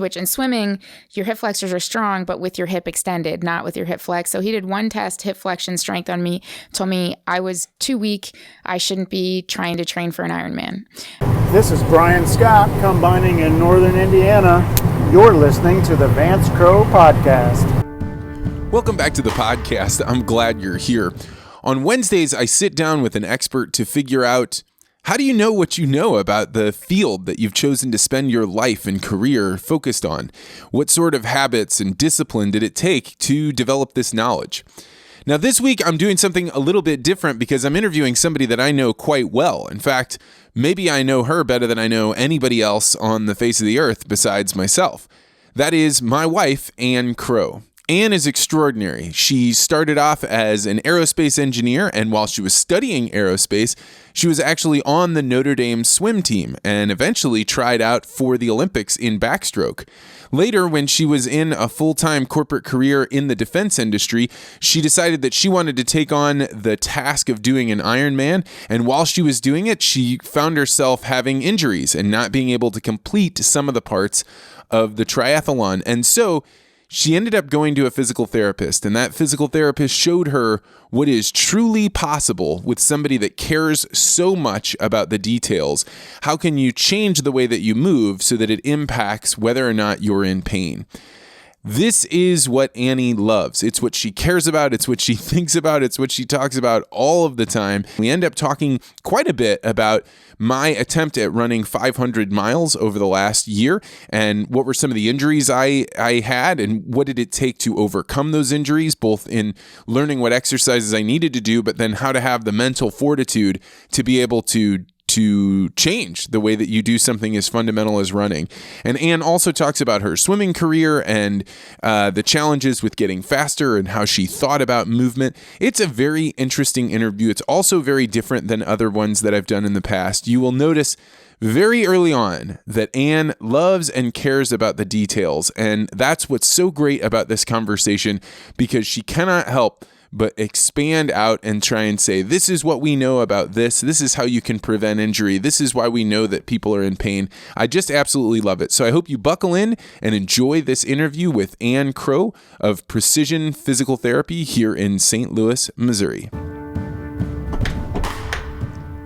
which in swimming, your hip flexors are strong, but with your hip extended, not with your hip flex. So he did one test, hip flexion strength on me, told me I was too weak. I shouldn't be trying to train for an Ironman. This is Brian Scott, combining in Northern Indiana. You're listening to the Vance Crowe Podcast. Welcome back to the podcast. I'm glad you're here. On Wednesdays, I sit down with an expert to figure out, how do you know what you know about the field that you've chosen to spend your life and career focused on? What sort of habits and discipline did it take to develop this knowledge? Now, this week, I'm doing something a little bit different because I'm interviewing somebody that I know quite well. In fact, maybe I know her better than I know anybody else on the face of the earth besides myself. That is my wife, Ann Crowe. Ann is extraordinary. She started off as an aerospace engineer, and while she was studying aerospace, she was actually on the Notre Dame swim team and eventually tried out for the Olympics in backstroke. Later, when she was in a full-time corporate career in the defense industry, she decided that she wanted to take on the task of doing an Ironman, and while she was doing it, she found herself having injuries and not being able to complete some of the parts of the triathlon. And so she ended up going to a physical therapist, and that physical therapist showed her what is truly possible with somebody that cares so much about the details. How can you change the way that you move so that it impacts whether or not you're in pain? This is what Annie loves. It's what she cares about. It's what she thinks about. It's what she talks about all of the time. We end up talking quite a bit about my attempt at running 500 miles over the last year and what were some of the injuries I had and what did it take to overcome those injuries, both in learning what exercises I needed to do, but then how to have the mental fortitude to be able to change the way that you do something as fundamental as running. And Ann also talks about her swimming career and the challenges with getting faster and how she thought about movement. It's a very interesting interview. It's also very different than other ones that I've done in the past. You will notice very early on that Ann loves and cares about the details. And that's what's so great about this conversation, because she cannot help but expand out and try and say, this is what we know about this. This is how you can prevent injury. This is why we know that people are in pain. I just absolutely love it. So I hope you buckle in and enjoy this interview with Ann Crowe of Precision Physical Therapy here in St. Louis, Missouri.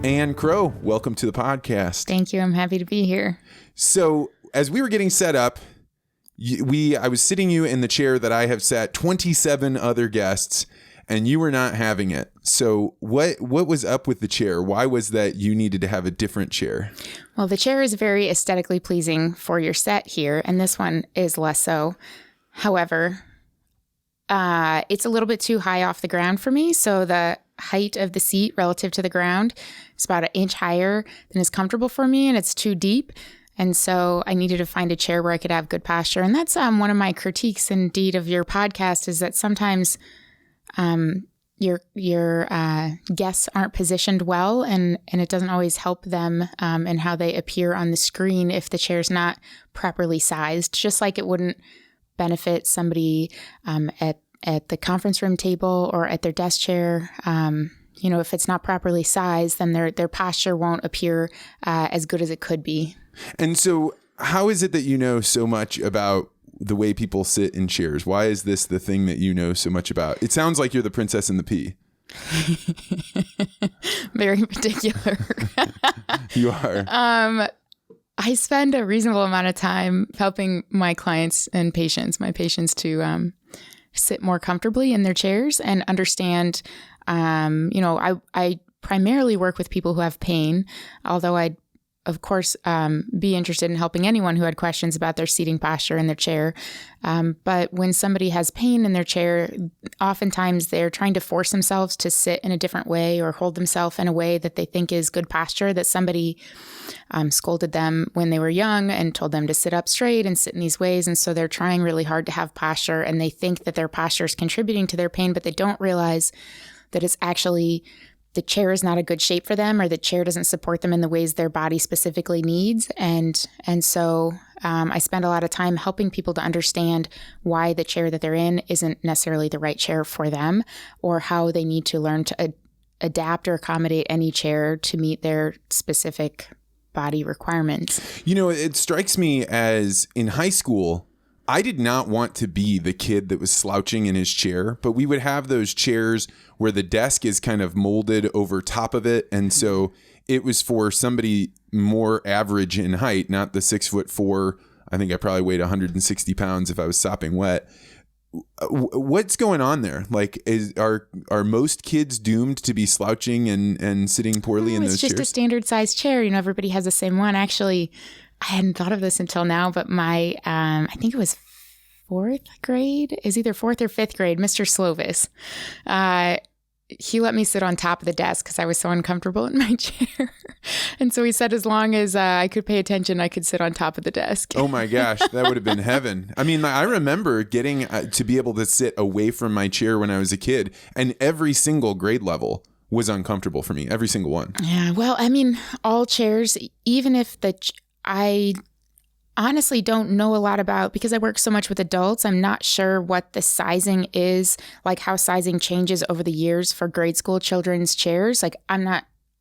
Ann Crowe, welcome to the podcast. Thank you. I'm happy to be here. So as we were getting set up, I was sitting you in the chair that I have sat 27 other guests, and you were not having it. So what was up with the chair? Why was that you needed to have a different chair? Well, the chair is very aesthetically pleasing for your set here, and this one is less so. However, it's a little bit too high off the ground for me, so the height of the seat relative to the ground is about an inch higher than is comfortable for me, and it's too deep. And so I needed to find a chair where I could have good posture. And that's one of my critiques, indeed, of your podcast, is that sometimes your guests aren't positioned well, and it doesn't always help them in how they appear on the screen if the chair's not properly sized, just like it wouldn't benefit somebody at the conference room table or at their desk chair. If it's not properly sized, then their posture won't appear as good as it could be. And so how is it that you know so much about the way people sit in chairs? Why is this the thing that you know so much about? It sounds like you're the princess and the pea. Very particular. You are. I spend a reasonable amount of time helping my clients and my patients to sit more comfortably in their chairs and understand. I primarily work with people who have pain, although I'd, of course, be interested in helping anyone who had questions about their seating posture in their chair. But when somebody has pain in their chair, oftentimes they're trying to force themselves to sit in a different way or hold themselves in a way that they think is good posture, that somebody scolded them when they were young and told them to sit up straight and sit in these ways. And so they're trying really hard to have posture, and they think that their posture is contributing to their pain, but they don't realize that it's actually the chair is not a good shape for them, or the chair doesn't support them in the ways their body specifically needs. And so I spend a lot of time helping people to understand why the chair that they're in isn't necessarily the right chair for them, or how they need to learn to adapt or accommodate any chair to meet their specific body requirements. You know, it strikes me as in high school, I did not want to be the kid that was slouching in his chair, but we would have those chairs where the desk is kind of molded over top of it. And so it was for somebody more average in height, not the 6'4". I think I probably weighed 160 pounds if I was sopping wet. What's going on there? Like, are most kids doomed to be slouching and sitting poorly in those chairs? It's just a standard size chair. You know, everybody has the same one. Actually, I hadn't thought of this until now, but my, I think it was fourth grade, is either fourth or fifth grade, Mr. Slovis. He let me sit on top of the desk because I was so uncomfortable in my chair. And so he said, as long as I could pay attention, I could sit on top of the desk. Oh my gosh, that would have been heaven. I mean, I remember getting to be able to sit away from my chair when I was a kid, and every single grade level was uncomfortable for me, every single one. Yeah, well, I mean, all chairs, even if I honestly don't know a lot about, because I work so much with adults, I'm not sure what the sizing is, like how sizing changes over the years for grade school children's chairs. Like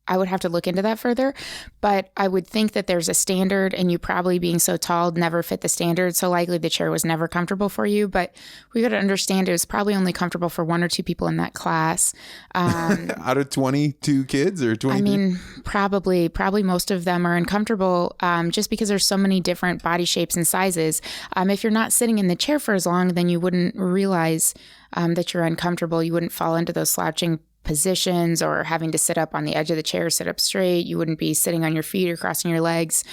I would have to look into that further, but I would think that there's a standard, and you probably being so tall never fit the standard. So likely the chair was never comfortable for you, but we got to understand it was probably only comfortable for one or two people in that class. Out of 22 kids or 20? I mean, probably most of them are uncomfortable just because there's so many different body shapes and sizes. If you're not sitting in the chair for as long, then you wouldn't realize that you're uncomfortable. You wouldn't fall into those slouching positions or having to sit up on the edge of the chair, sit up straight. You wouldn't be sitting on your feet or crossing your legs.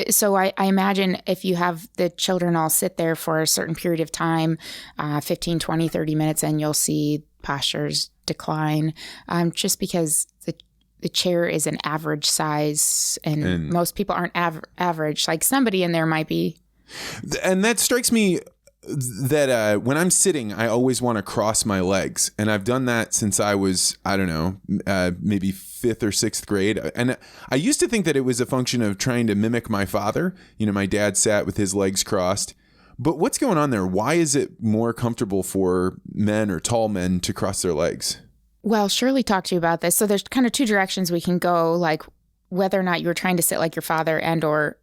So I imagine if you have the children all sit there for a certain period of time, 15, 20, 30 minutes, and you'll see postures decline just because the chair is an average size and most people aren't average. Like somebody in there might be. And that strikes me that when I'm sitting, I always want to cross my legs. And I've done that since I was, I don't know, maybe fifth or sixth grade. And I used to think that it was a function of trying to mimic my father. You know, my dad sat with his legs crossed. But what's going on there? Why is it more comfortable for men or tall men to cross their legs? Well, Shirley talked to you about this. So there's kind of two directions we can go, like whether or not you were trying to sit like your father and or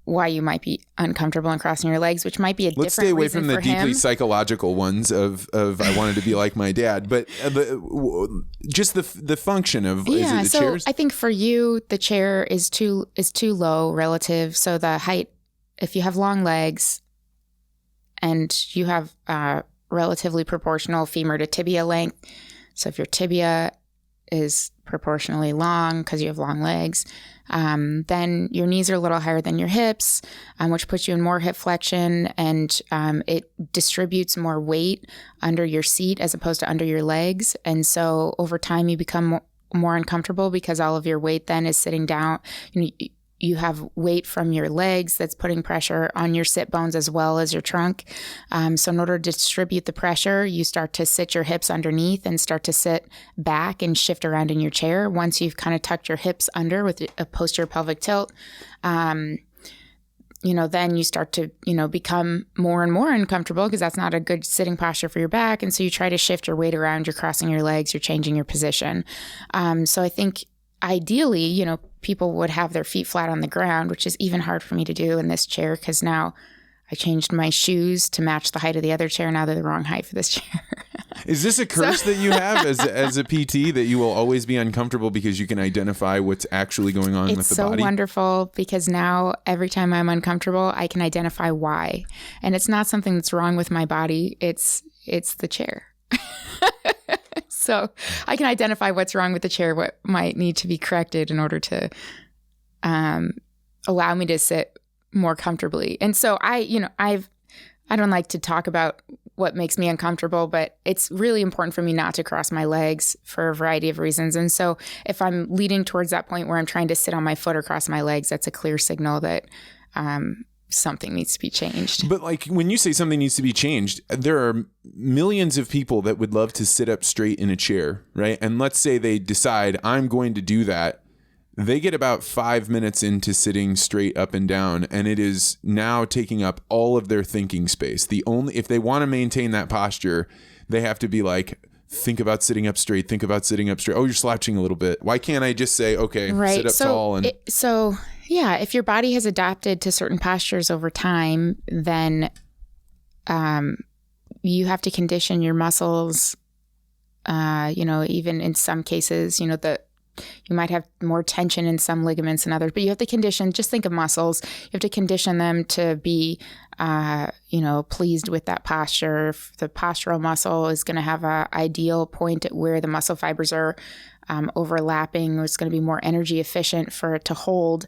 why you might be uncomfortable in crossing your legs, which might be a different reason for him. Let's stay away from the deeply psychological ones of I wanted to be like my dad, but just the function of is it the chairs? I think for you the chair is too low relative. So the height, if you have long legs and you have relatively proportional femur to tibia length, so if your tibia is proportionally long because you have long legs, then your knees are a little higher than your hips, which puts you in more hip flexion, and it distributes more weight under your seat as opposed to under your legs. And so over time you become more uncomfortable because all of your weight then is sitting down. You have weight from your legs that's putting pressure on your sit bones as well as your trunk. So in order to distribute the pressure, you start to sit your hips underneath and start to sit back and shift around in your chair. Once you've kind of tucked your hips under with a posterior pelvic tilt, then you start to, become more and more uncomfortable because that's not a good sitting posture for your back. And so you try to shift your weight around, you're crossing your legs, you're changing your position. So I think ideally, people would have their feet flat on the ground, which is even hard for me to do in this chair because now I changed my shoes to match the height of the other chair. Now they're the wrong height for this chair. Is this a curse that you have as a PT, that you will always be uncomfortable because you can identify what's actually going on with the body? It's so wonderful because now every time I'm uncomfortable, I can identify why. And it's not something that's wrong with my body. It's the chair. So I can identify what's wrong with the chair, what might need to be corrected in order to allow me to sit more comfortably. And so I don't like to talk about what makes me uncomfortable, but it's really important for me not to cross my legs for a variety of reasons. And so if I'm leading towards that point where I'm trying to sit on my foot or cross my legs, that's a clear signal that something needs to be changed. But like when you say something needs to be changed, there are millions of people that would love to sit up straight in a chair, right? And let's say they decide I'm going to do that. They get about 5 minutes into sitting straight up and down, and it is now taking up all of their thinking space. If they want to maintain that posture, they have to be like think about sitting up straight, think about sitting up straight. Oh, you're slouching a little bit. Why can't I just say, okay, sit up tall? And yeah, if your body has adapted to certain postures over time, then you have to condition your muscles, even in some cases, you might have more tension in some ligaments than others, but you have to condition, just think of muscles. You have to condition them to be, pleased with that posture. If the postural muscle is going to have an ideal point at where the muscle fibers are overlapping, it's going to be more energy efficient for it to hold.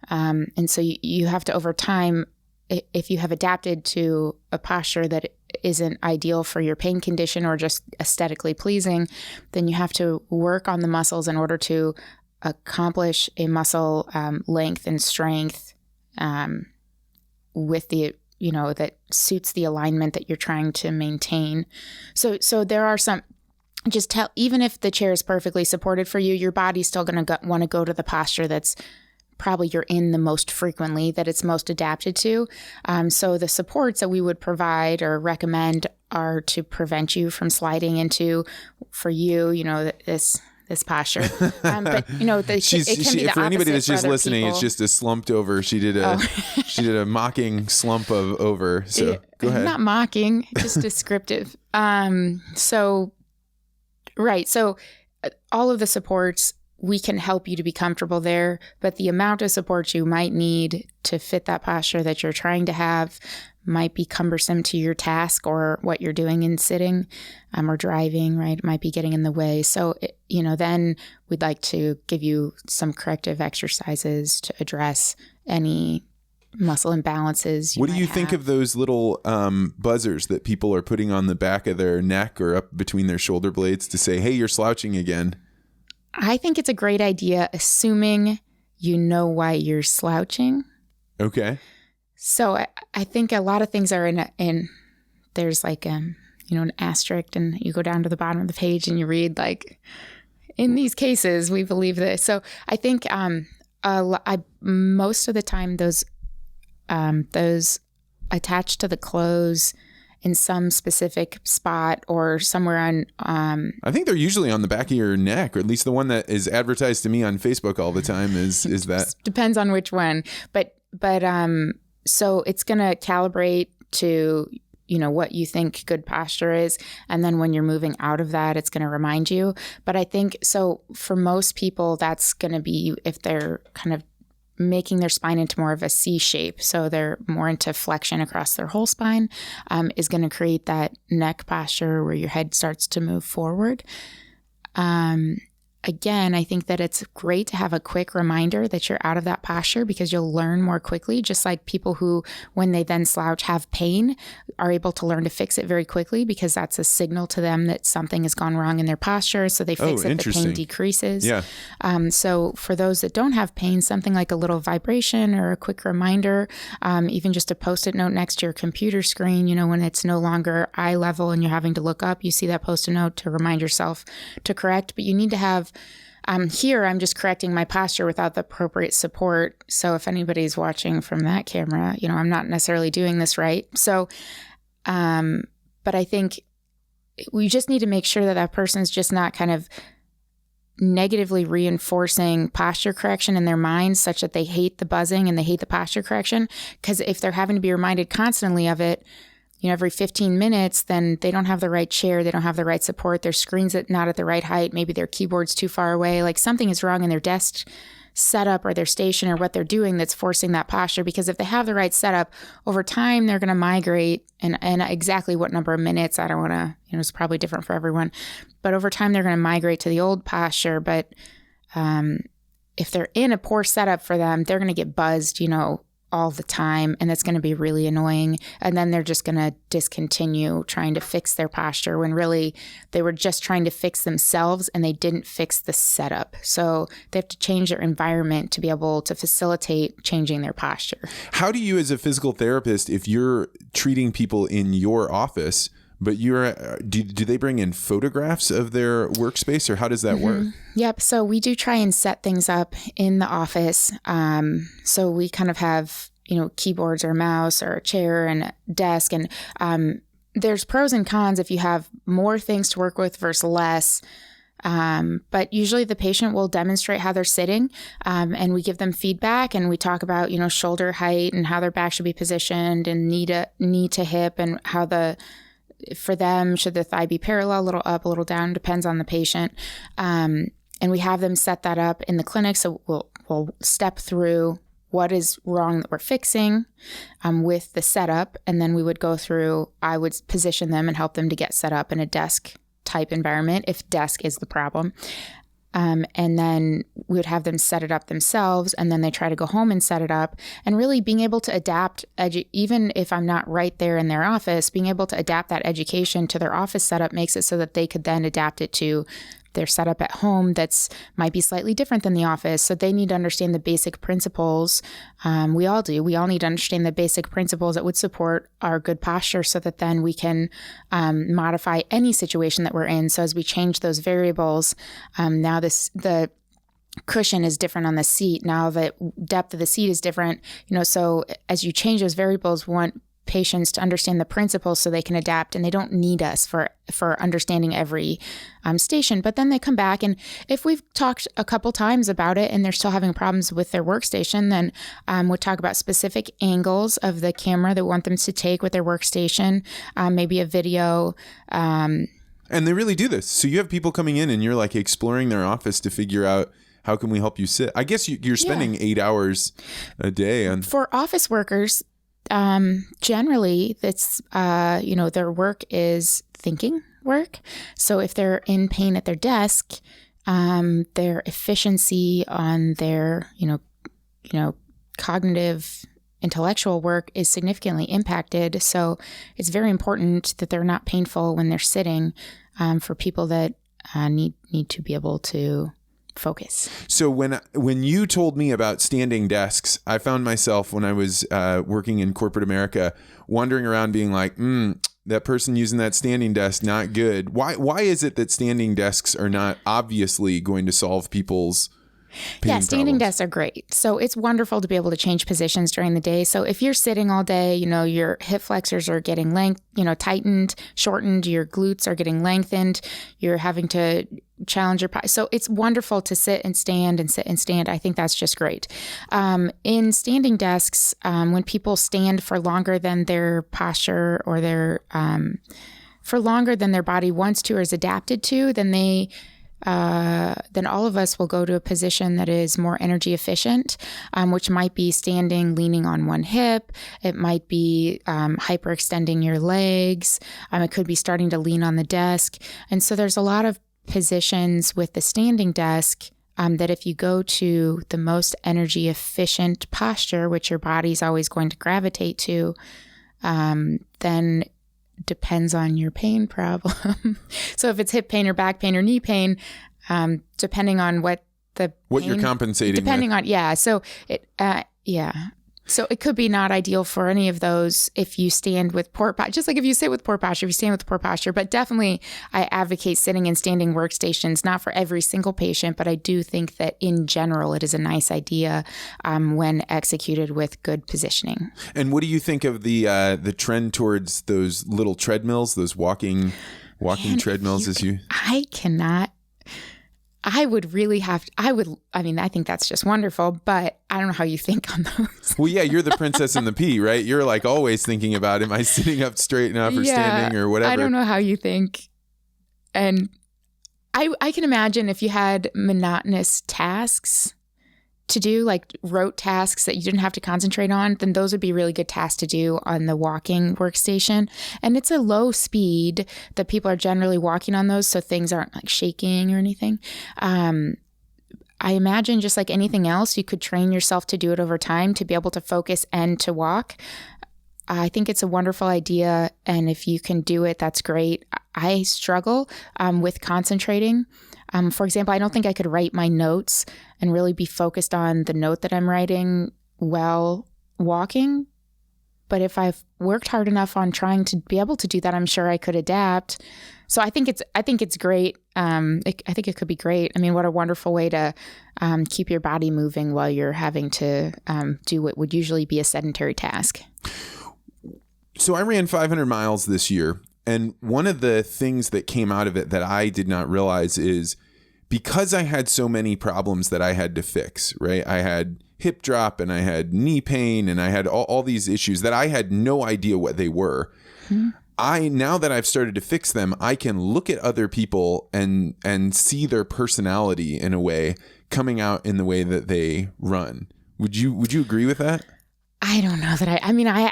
And so you have to, over time, if you have adapted to a posture that isn't ideal for your pain condition or just aesthetically pleasing, then you have to work on the muscles in order to accomplish a muscle length and strength with the, that suits the alignment that you're trying to maintain. So there are some, even if the chair is perfectly supported for you, your body's still going to want to go to the posture that's probably you're in the most frequently, that it's most adapted to. So the supports that we would provide or recommend are to prevent you from sliding into, for you, this posture. But it can be the for anybody opposite that's just for other listening, people. it's just a slumped over. She did a mocking slump of over. So go ahead. Not mocking, just descriptive. So all of the supports, we can help you to be comfortable there, but the amount of support you might need to fit that posture that you're trying to have might be cumbersome to your task or what you're doing in sitting or driving, right? It might be getting in the way. So, then we'd like to give you some corrective exercises to address any muscle imbalances. What do you think of those little buzzers that people are putting on the back of their neck or up between their shoulder blades to say, hey, you're slouching again? I think it's a great idea, assuming you know why you're slouching. Okay. So I think a lot of things are in there's like an asterisk, and you go down to the bottom of the page and you read like, in these cases we believe this. So I think most of the time those attached to the clothes in some specific spot or somewhere on I think they're usually on the back of your neck, or at least the one that is advertised to me on Facebook all the time is that. Depends on which one. But so it's going to calibrate to what you think good posture is, and then when you're moving out of that, it's going to remind you. But I think so for most people, that's going to be if they're kind of making their spine into more of a C shape, so they're more into flexion across their whole spine, is going to create that neck posture where your head starts to move forward. Again, I think that it's great to have a quick reminder that you're out of that posture, because you'll learn more quickly, just like people who, when they then slouch, have pain, are able to learn to fix it very quickly, because that's a signal to them that something has gone wrong in their posture. So they fix it, the pain decreases. Yeah. So for those that don't have pain, something like a little vibration or a quick reminder, even just a Post-it note next to your computer screen, when it's no longer eye level and you're having to look up, you see that Post-it note to remind yourself to correct. But you need to have here, I'm just correcting my posture without the appropriate support. So if anybody's watching from that camera, I'm not necessarily doing this right. So, but I think we just need to make sure that that person's just not kind of negatively reinforcing posture correction in their minds such that they hate the buzzing and they hate the posture correction. Because if they're having to be reminded constantly of it, every 15 minutes, then they don't have the right chair. They don't have the right support. Their screen's not at the right height. Maybe their keyboard's too far away. Like something is wrong in their desk setup or their station or what they're doing that's forcing that posture. Because if they have the right setup, over time, they're going to migrate. And exactly what number of minutes, I don't want to, it's probably different for everyone. But over time, they're going to migrate to the old posture. But if they're in a poor setup for them, they're going to get buzzed, all the time, and that's going to be really annoying. And then they're just going to discontinue trying to fix their posture when really they were just trying to fix themselves and they didn't fix the setup. So they have to change their environment to be able to facilitate changing their posture. How do you, as a physical therapist, if you're treating people in your office, but do they bring in photographs of their workspace, or how does that work? Yep. So we do try and set things up in the office. So we kind of have, keyboards or a mouse or a chair and a desk. And there's pros and cons if you have more things to work with versus less. But usually the patient will demonstrate how they're sitting, and we give them feedback, and we talk about, shoulder height and how their back should be positioned, and knee to hip, and how for them, should the thigh be parallel, a little up, a little down, depends on the patient. And we have them set that up in the clinic. So we'll step through what is wrong that we're fixing with the setup. And then we would go through, I would position them and help them to get set up in a desk type environment if desk is the problem. And then we would have them set it up themselves, and then they try to go home and set it up. And really being able to adapt, even if I'm not right there in their office, being able to adapt that education to their office setup makes it so that they could then adapt it to their setup at home might be slightly different than the office. So they need to understand the basic principles. We all do. We all need to understand the basic principles that would support our good posture, so that then we can modify any situation that we're in. So as we change those variables, now the cushion is different on the seat. Now the depth of the seat is different. So as you change those variables, we want patients to understand the principles so they can adapt, and they don't need us for understanding every station. But then they come back, and if we've talked a couple times about it and they're still having problems with their workstation, then we'll talk about specific angles of the camera that we want them to take with their workstation, maybe a video. And they really do this. So you have people coming in and you're like exploring their office to figure out, how can we help you sit? I guess you're spending 8 hours a day on. For office workers, generally that's, their work is thinking work. So if they're in pain at their desk, their efficiency on their, cognitive intellectual work is significantly impacted. So it's very important that they're not painful when they're sitting, for people that need to be able to focus. So when you told me about standing desks, I found myself, when I was working in corporate America, wandering around being like, that person using that standing desk, not good. Why is it that standing desks are not obviously going to solve people's pain standing problems? desks are great. So it's wonderful to be able to change positions during the day. So if you're sitting all day, your hip flexors are getting tightened, shortened, your glutes are getting lengthened, you're having to challenge your so it's wonderful to sit and stand and sit and stand. I think that's just great. In standing desks, when people stand for longer than their posture or for longer than their body wants to or is adapted to, then then all of us will go to a position that is more energy efficient, which might be standing, leaning on one hip. It might be hyperextending your legs. It could be starting to lean on the desk. And so there's a lot of positions with the standing desk that if you go to the most energy efficient posture, which your body's always going to gravitate to, then depends on your pain problem. So if it's hip pain or back pain or knee pain, depending on what you're compensating, depending with. on, so it could be not ideal for any of those if you stand with poor posture, just like if you sit with poor posture, if you stand with poor posture. But definitely I advocate sitting and standing workstations, not for every single patient, but I do think that in general it is a nice idea when executed with good positioning. And what do you think of the trend towards those little treadmills, those walking treadmills? I think that's just wonderful, but I don't know how you think on those. Well, yeah, you're the princess and the pea, right? You're like always thinking about, am I sitting up straight enough or standing or whatever? I don't know how you think. And I can imagine if you had monotonous tasks to do, like rote tasks that you didn't have to concentrate on, then those would be really good tasks to do on the walking workstation. And it's a low speed that people are generally walking on those, so things aren't like shaking or anything. I imagine just like anything else, you could train yourself to do it over time to be able to focus and to walk. I think it's a wonderful idea, and if you can do it, that's great. I struggle with concentrating. For example, I don't think I could write my notes and really be focused on the note that I'm writing while walking. But if I've worked hard enough on trying to be able to do that, I'm sure I could adapt. So I think it's great. I think it could be great. I mean, what a wonderful way to keep your body moving while you're having to do what would usually be a sedentary task. So I ran 500 miles this year. And one of the things that came out of it that I did not realize is because I had so many problems that I had to fix, right? I had hip drop and I had knee pain and I had all these issues that I had no idea what they were. Now that I've started to fix them, I can look at other people and see their personality in a way coming out in the way that they run. Would you agree with that? I don't know that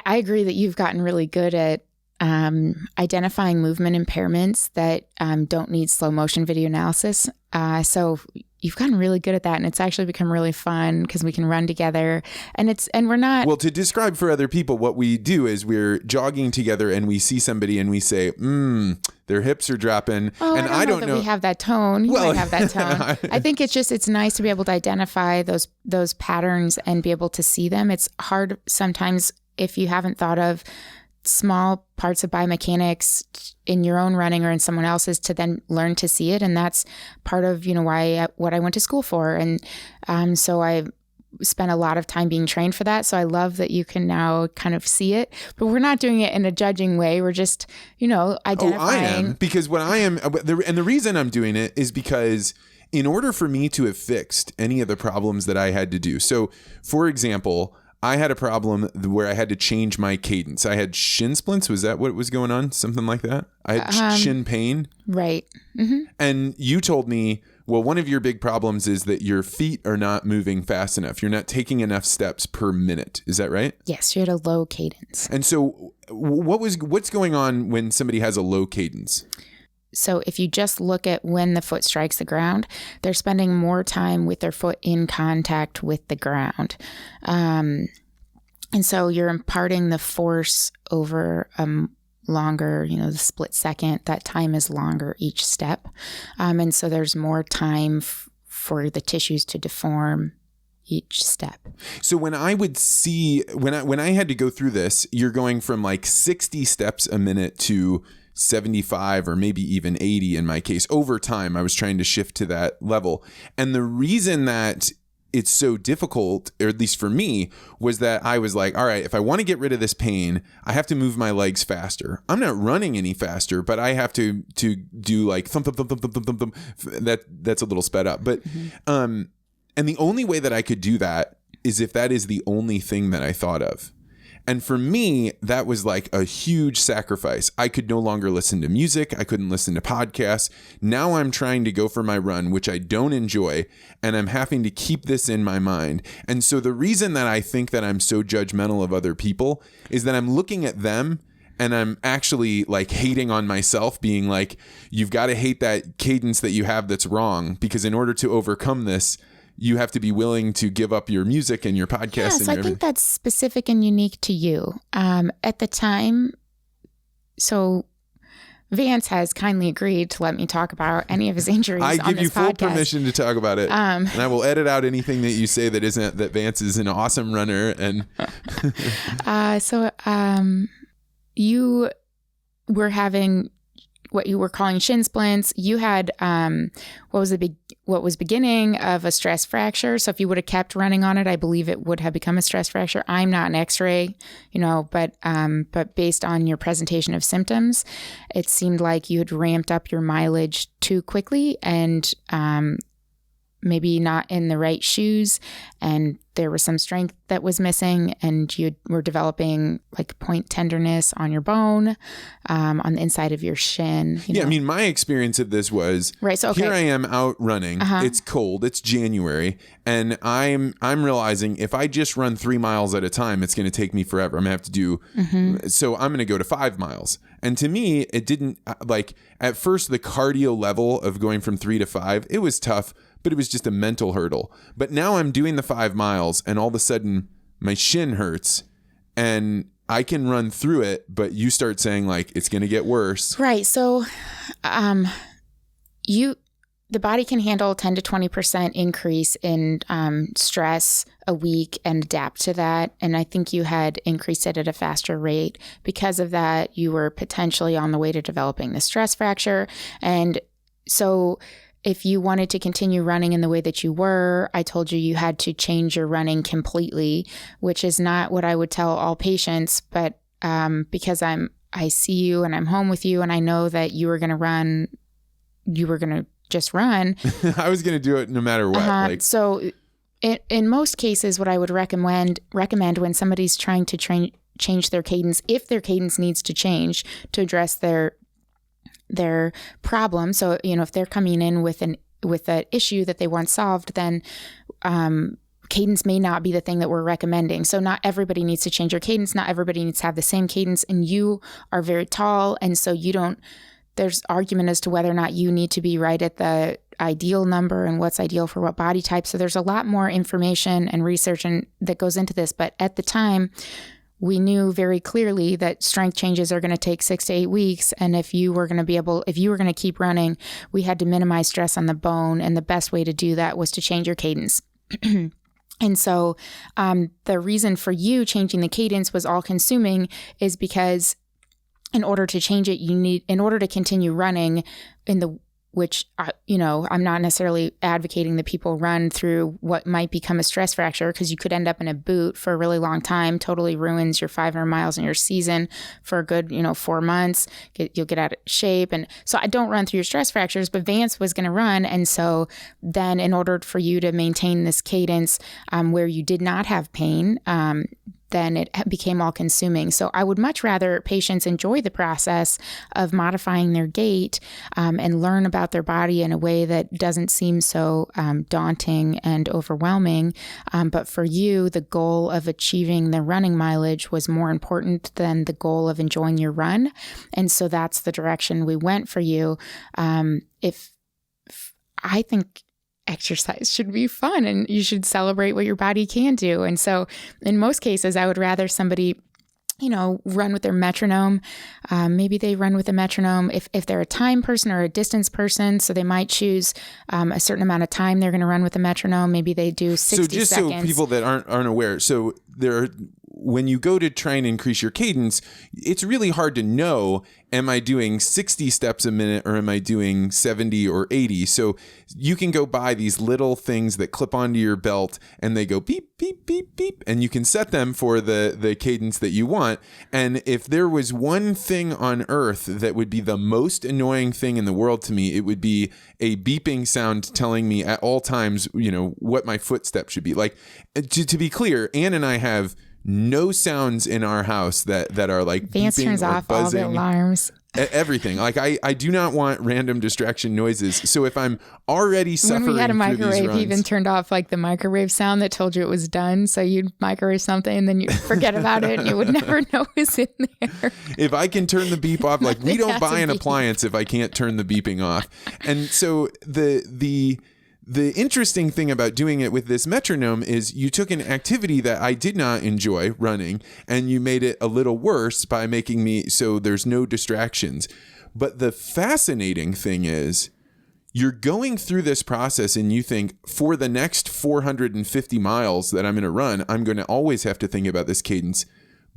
I agree that you've gotten really good at identifying movement impairments that don't need slow motion video analysis. So you've gotten really good at that, and it's actually become really fun because we can run together, and we're not. Well, to describe for other people, what we do is we're jogging together, and we see somebody, and we say, their hips are dropping. Oh, and I don't know that we have that tone. You might have that tone. I think it's nice to be able to identify those patterns and be able to see them. It's hard sometimes if you haven't thought of small parts of biomechanics in your own running or in someone else's to then learn to see it. And that's part of, what I went to school for. And so I spent a lot of time being trained for that. So I love that you can now kind of see it, but we're not doing it in a judging way. We're just, identifying. Oh, I am, because what I am, and the reason I'm doing it is because in order for me to have fixed any of the problems that I had to do. So for example, I had a problem where I had to change my cadence. I had shin splints. Was that what was going on? Something like that? I had shin pain. Right. Mm-hmm. And you told me, well, one of your big problems is that your feet are not moving fast enough. You're not taking enough steps per minute. Is that right? Yes, you had a low cadence. And so what's going on when somebody has a low cadence? So if you just look at when the foot strikes the ground, they're spending more time with their foot in contact with the ground. And so you're imparting the force over longer, the split second. That time is longer each step. And so there's more time for the tissues to deform each step. So when I would see, when I had to go through this, you're going from like 60 steps a minute to 75 or maybe even 80 in my case. Over time, I was trying to shift to that level. And the reason that it's so difficult, or at least for me, was that I was like, all right, if I want to get rid of this pain, I have to move my legs faster. I'm not running any faster, but I have to do like thump, thump, thump, thump, thump, thump, thump. That's a little sped up. But, and the only way that I could do that is if that is the only thing that I thought of. And for me, that was like a huge sacrifice. I could no longer listen to music. I couldn't listen to podcasts. Now I'm trying to go for my run, which I don't enjoy, and I'm having to keep this in my mind. And so the reason that I think that I'm so judgmental of other people is that I'm looking at them and I'm actually like hating on myself, being like, you've got to hate that cadence that you have that's wrong, because in order to overcome this, you have to be willing to give up your music and your podcast. Yes, I think that's specific and unique to you. At the time, so Vance has kindly agreed to let me talk about any of his injuries on this podcast. I give you full permission to talk about it. And I will edit out anything that you say that isn't, that Vance is an awesome runner. And you were having what you were calling shin splints. You had what was beginning of a stress fracture. So if you would have kept running on it, I believe it would have become a stress fracture. I'm not an X-ray, but based on your presentation of symptoms, it seemed like you had ramped up your mileage too quickly and maybe not in the right shoes, and there was some strength that was missing, and you were developing like point tenderness on your bone, on the inside of your shin. I mean, my experience of this was, right. So here I am out running. It's cold. It's January, and I'm realizing if I just run 3 miles at a time, it's going to take me forever. I'm going to have to do. So I'm going to go to 5 miles. And to me, it didn't, like, at first the cardio level of going from 3 to 5, it was tough, but it was just a mental hurdle. But now I'm doing the 5 miles, and all of a sudden my shin hurts and I can run through it, but you start saying like it's going to get worse. Right. So the body can handle 10 to 20% increase in stress a week and adapt to that. And I think you had increased it at a faster rate. Because of that, you were potentially on the way to developing the stress fracture. And so if you wanted to continue running in the way that you were, I told you had to change your running completely, which is not what I would tell all patients, but because I see you and I'm home with you and I know that you were going to just run. I was going to do it no matter what. So in most cases, what I would recommend when somebody's trying to change their cadence, if their cadence needs to change to address their problem. So, if they're coming in with an issue that they want solved, then cadence may not be the thing that we're recommending. So not everybody needs to change your cadence. Not everybody needs to have the same cadence. And you are very tall. And so there's argument as to whether or not you need to be right at the ideal number and what's ideal for what body type. So there's a lot more information and research that goes into this. But at the time, we knew very clearly that strength changes are going to take 6 to 8 weeks. And if you were going to keep running, we had to minimize stress on the bone. And the best way to do that was to change your cadence. And so the reason for you changing the cadence was all consuming is because in order to change it, in order to continue running which, I'm not necessarily advocating that people run through what might become a stress fracture, because you could end up in a boot for a really long time, totally ruins your 500 miles in your season for a good, 4 months. You'll get out of shape. And so I don't run through your stress fractures, but Vance was going to run. And so then in order for you to maintain this cadence where you did not have pain, then it became all consuming. So I would much rather patients enjoy the process of modifying their gait and learn about their body in a way that doesn't seem so daunting and overwhelming. But for you, the goal of achieving the running mileage was more important than the goal of enjoying your run. And so that's the direction we went for you. If I think exercise should be fun and you should celebrate what your body can do. And so in most cases, I would rather somebody, run with their metronome. Maybe they run with a metronome if they're a time person or a distance person. So they might choose a certain amount of time they're going to run with a metronome. Maybe they do 60 seconds. So just so people that aren't aware, so when you go to try and increase your cadence, it's really hard to know, am I doing 60 steps a minute or am I doing 70 or 80? So you can go buy these little things that clip onto your belt and they go beep, beep, beep, beep. And you can set them for the cadence that you want. And if there was one thing on earth that would be the most annoying thing in the world to me, it would be a beeping sound telling me at all times, what my footsteps should be. Like, to be clear, Ann and I have no sounds in our house that are like Vance beeping turns or off buzzing. all the alarms. Everything. Like I do not want random distraction noises. So if I'm already suffering when we had a microwave, he even turned off like the microwave sound that told you it was done. So you'd microwave something and then you forget about it and you would never know it was in there. If I can turn the beep off, like we don't buy an appliance if I can't turn the beeping off. And so the interesting thing about doing it with this metronome is you took an activity that I did not enjoy running and you made it a little worse by making me so there's no distractions. But the fascinating thing is you're going through this process and you think for the next 450 miles that I'm going to run, I'm going to always have to think about this cadence,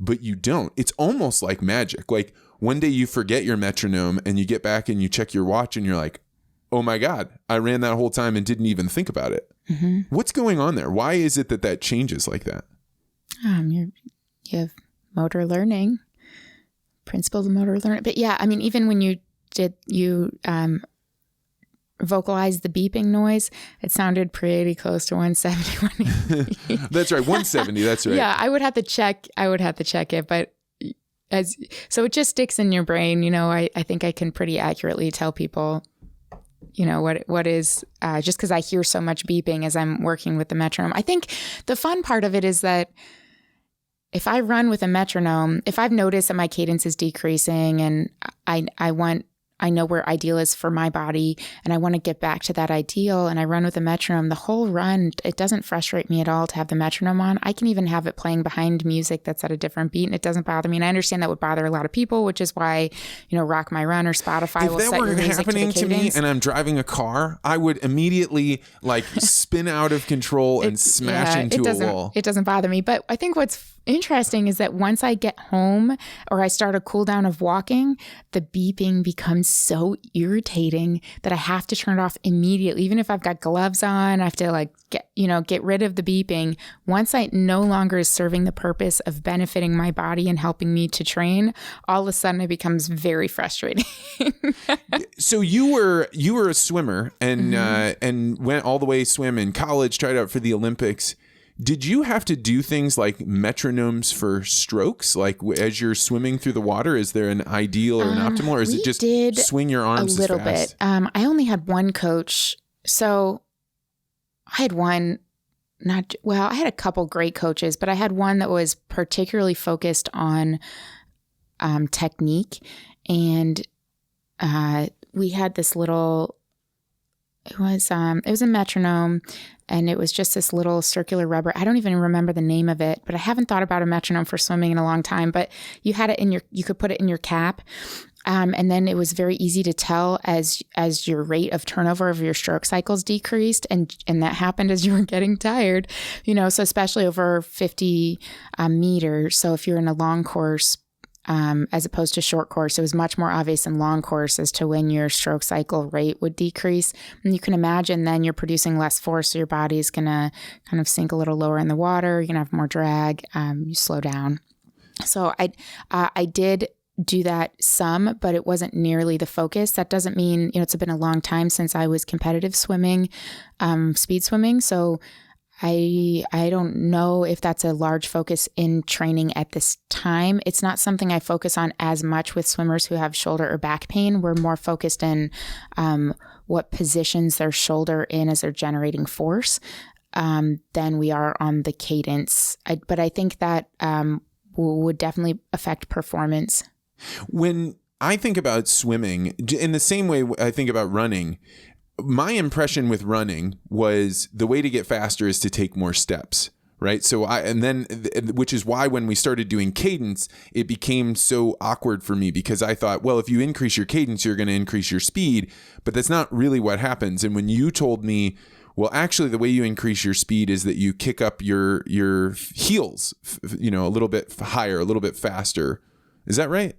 but you don't. It's almost like magic. Like one day you forget your metronome and you get back and you check your watch and you're like, oh my God, I ran that whole time and didn't even think about it. Mm-hmm. What's going on there? Why is it that changes like that? You have motor learning, principles of motor learning. But yeah, I mean, even when you vocalized the beeping noise, it sounded pretty close to 170. That's right, 170. That's right. Yeah, I would have to check it, but so it just sticks in your brain. I think I can pretty accurately tell people what is just because I hear so much beeping as I'm working with the metronome. I think the fun part of it is that if I run with a metronome, if I've noticed that my cadence is decreasing and I know where ideal is for my body and I want to get back to that ideal and I run with a metronome, the whole run, it doesn't frustrate me at all to have the metronome on. I can even have it playing behind music that's at a different beat and it doesn't bother me. And I understand that would bother a lot of people, which is why, Rock My Run or Spotify will set your music to the cadence. If that were happening to me and I'm driving a car, I would immediately spin out of control and smash into a wall. It doesn't bother me. But I think what's interesting is that once I get home or I start a cool down of walking, the beeping becomes so irritating that I have to turn it off immediately. Even if I've got gloves on, I have to get rid of the beeping. Once I no longer is serving the purpose of benefiting my body and helping me to train, all of a sudden it becomes very frustrating. So you were a swimmer and and went all the way swim in college, tried out for the Olympics. Did you have to do things like metronomes for strokes? Like as you're swimming through the water, is there an ideal or an optimal, or is it just swing your arms a little as fast? bit? I only had one coach. So I had I had a couple great coaches, but I had one that was particularly focused on technique. And we had this little, it was a metronome, and it was just this little circular rubber. I don't even remember the name of it, but I haven't thought about a metronome for swimming in a long time. But you had it you could put it in your cap. And then it was very easy to tell as your rate of turnover of your stroke cycles decreased. And that happened as you were getting tired, so especially over 50 meters. So if you're in a long course, as opposed to short course, it was much more obvious in long course as to when your stroke cycle rate would decrease. And you can imagine then you're producing less force, so your body is going to kind of sink a little lower in the water. You're going to have more drag. You slow down. So I did do that some, but it wasn't nearly the focus. That doesn't mean, it's been a long time since I was competitive swimming, speed swimming. So I don't know if that's a large focus in training at this time. It's not something I focus on as much with swimmers who have shoulder or back pain. We're more focused in what positions their shoulder in as they're generating force than we are on the cadence. But I think that would definitely affect performance. When I think about swimming, in the same way I think about running, my impression with running was the way to get faster is to take more steps, right? So which is why when we started doing cadence, it became so awkward for me because I thought, well, if you increase your cadence, you're going to increase your speed, but that's not really what happens. And when you told me, well, actually, the way you increase your speed is that you kick up your heels, a little bit higher, a little bit faster. Is that right?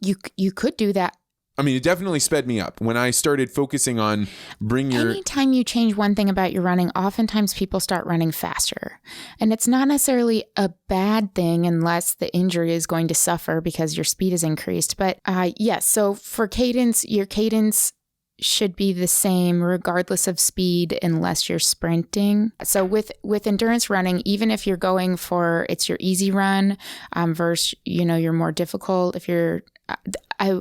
You could do that. I mean, it definitely sped me up when I started focusing on Anytime you change one thing about your running, oftentimes people start running faster. And it's not necessarily a bad thing unless the injury is going to suffer because your speed is increased. But yes, so for cadence, your cadence should be the same regardless of speed unless you're sprinting. So with endurance running, even if you're going for it's your easy run versus your more difficult, if you're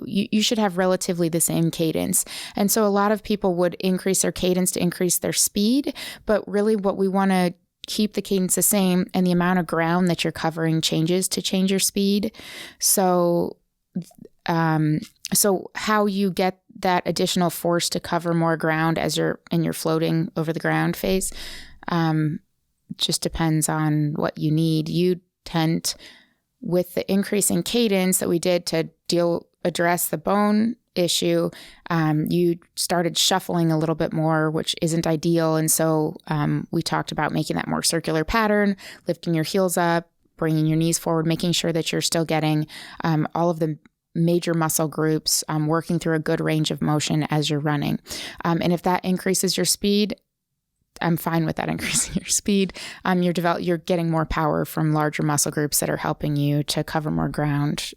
you should have relatively the same cadence. And so a lot of people would increase their cadence to increase their speed, but really what we want to keep the cadence the same, and the amount of ground that you're covering changes to change your speed. So how you get that additional force to cover more ground as you're floating over the ground phase just depends on what you need. You tend, with the increase in cadence that we did to address the bone issue, you started shuffling a little bit more, which isn't ideal. And so we talked about making that more circular pattern, lifting your heels up, bringing your knees forward, making sure that you're still getting all of the major muscle groups working through a good range of motion as you're running. And if that increases your speed, I'm fine with that increasing your speed. You're getting more power from larger muscle groups that are helping you to cover more ground.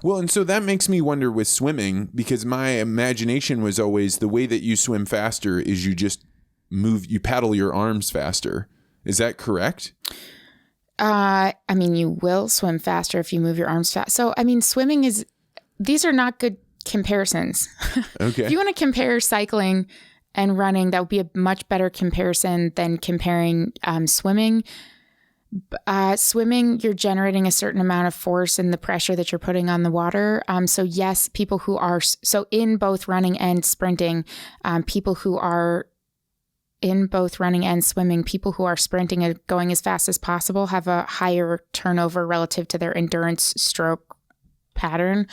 Well, and so that makes me wonder with swimming, because my imagination was always the way that you swim faster is you paddle your arms faster. Is that correct? You will swim faster if you move your arms fast. So, these are not good comparisons. Okay. If you want to compare cycling and running, that would be a much better comparison than comparing swimming. Swimming, you're generating a certain amount of force in the pressure that you're putting on the water. So yes, people who are, so in both running and sprinting, people who are in both running and swimming, people who are sprinting and going as fast as possible have a higher turnover relative to their endurance stroke pattern.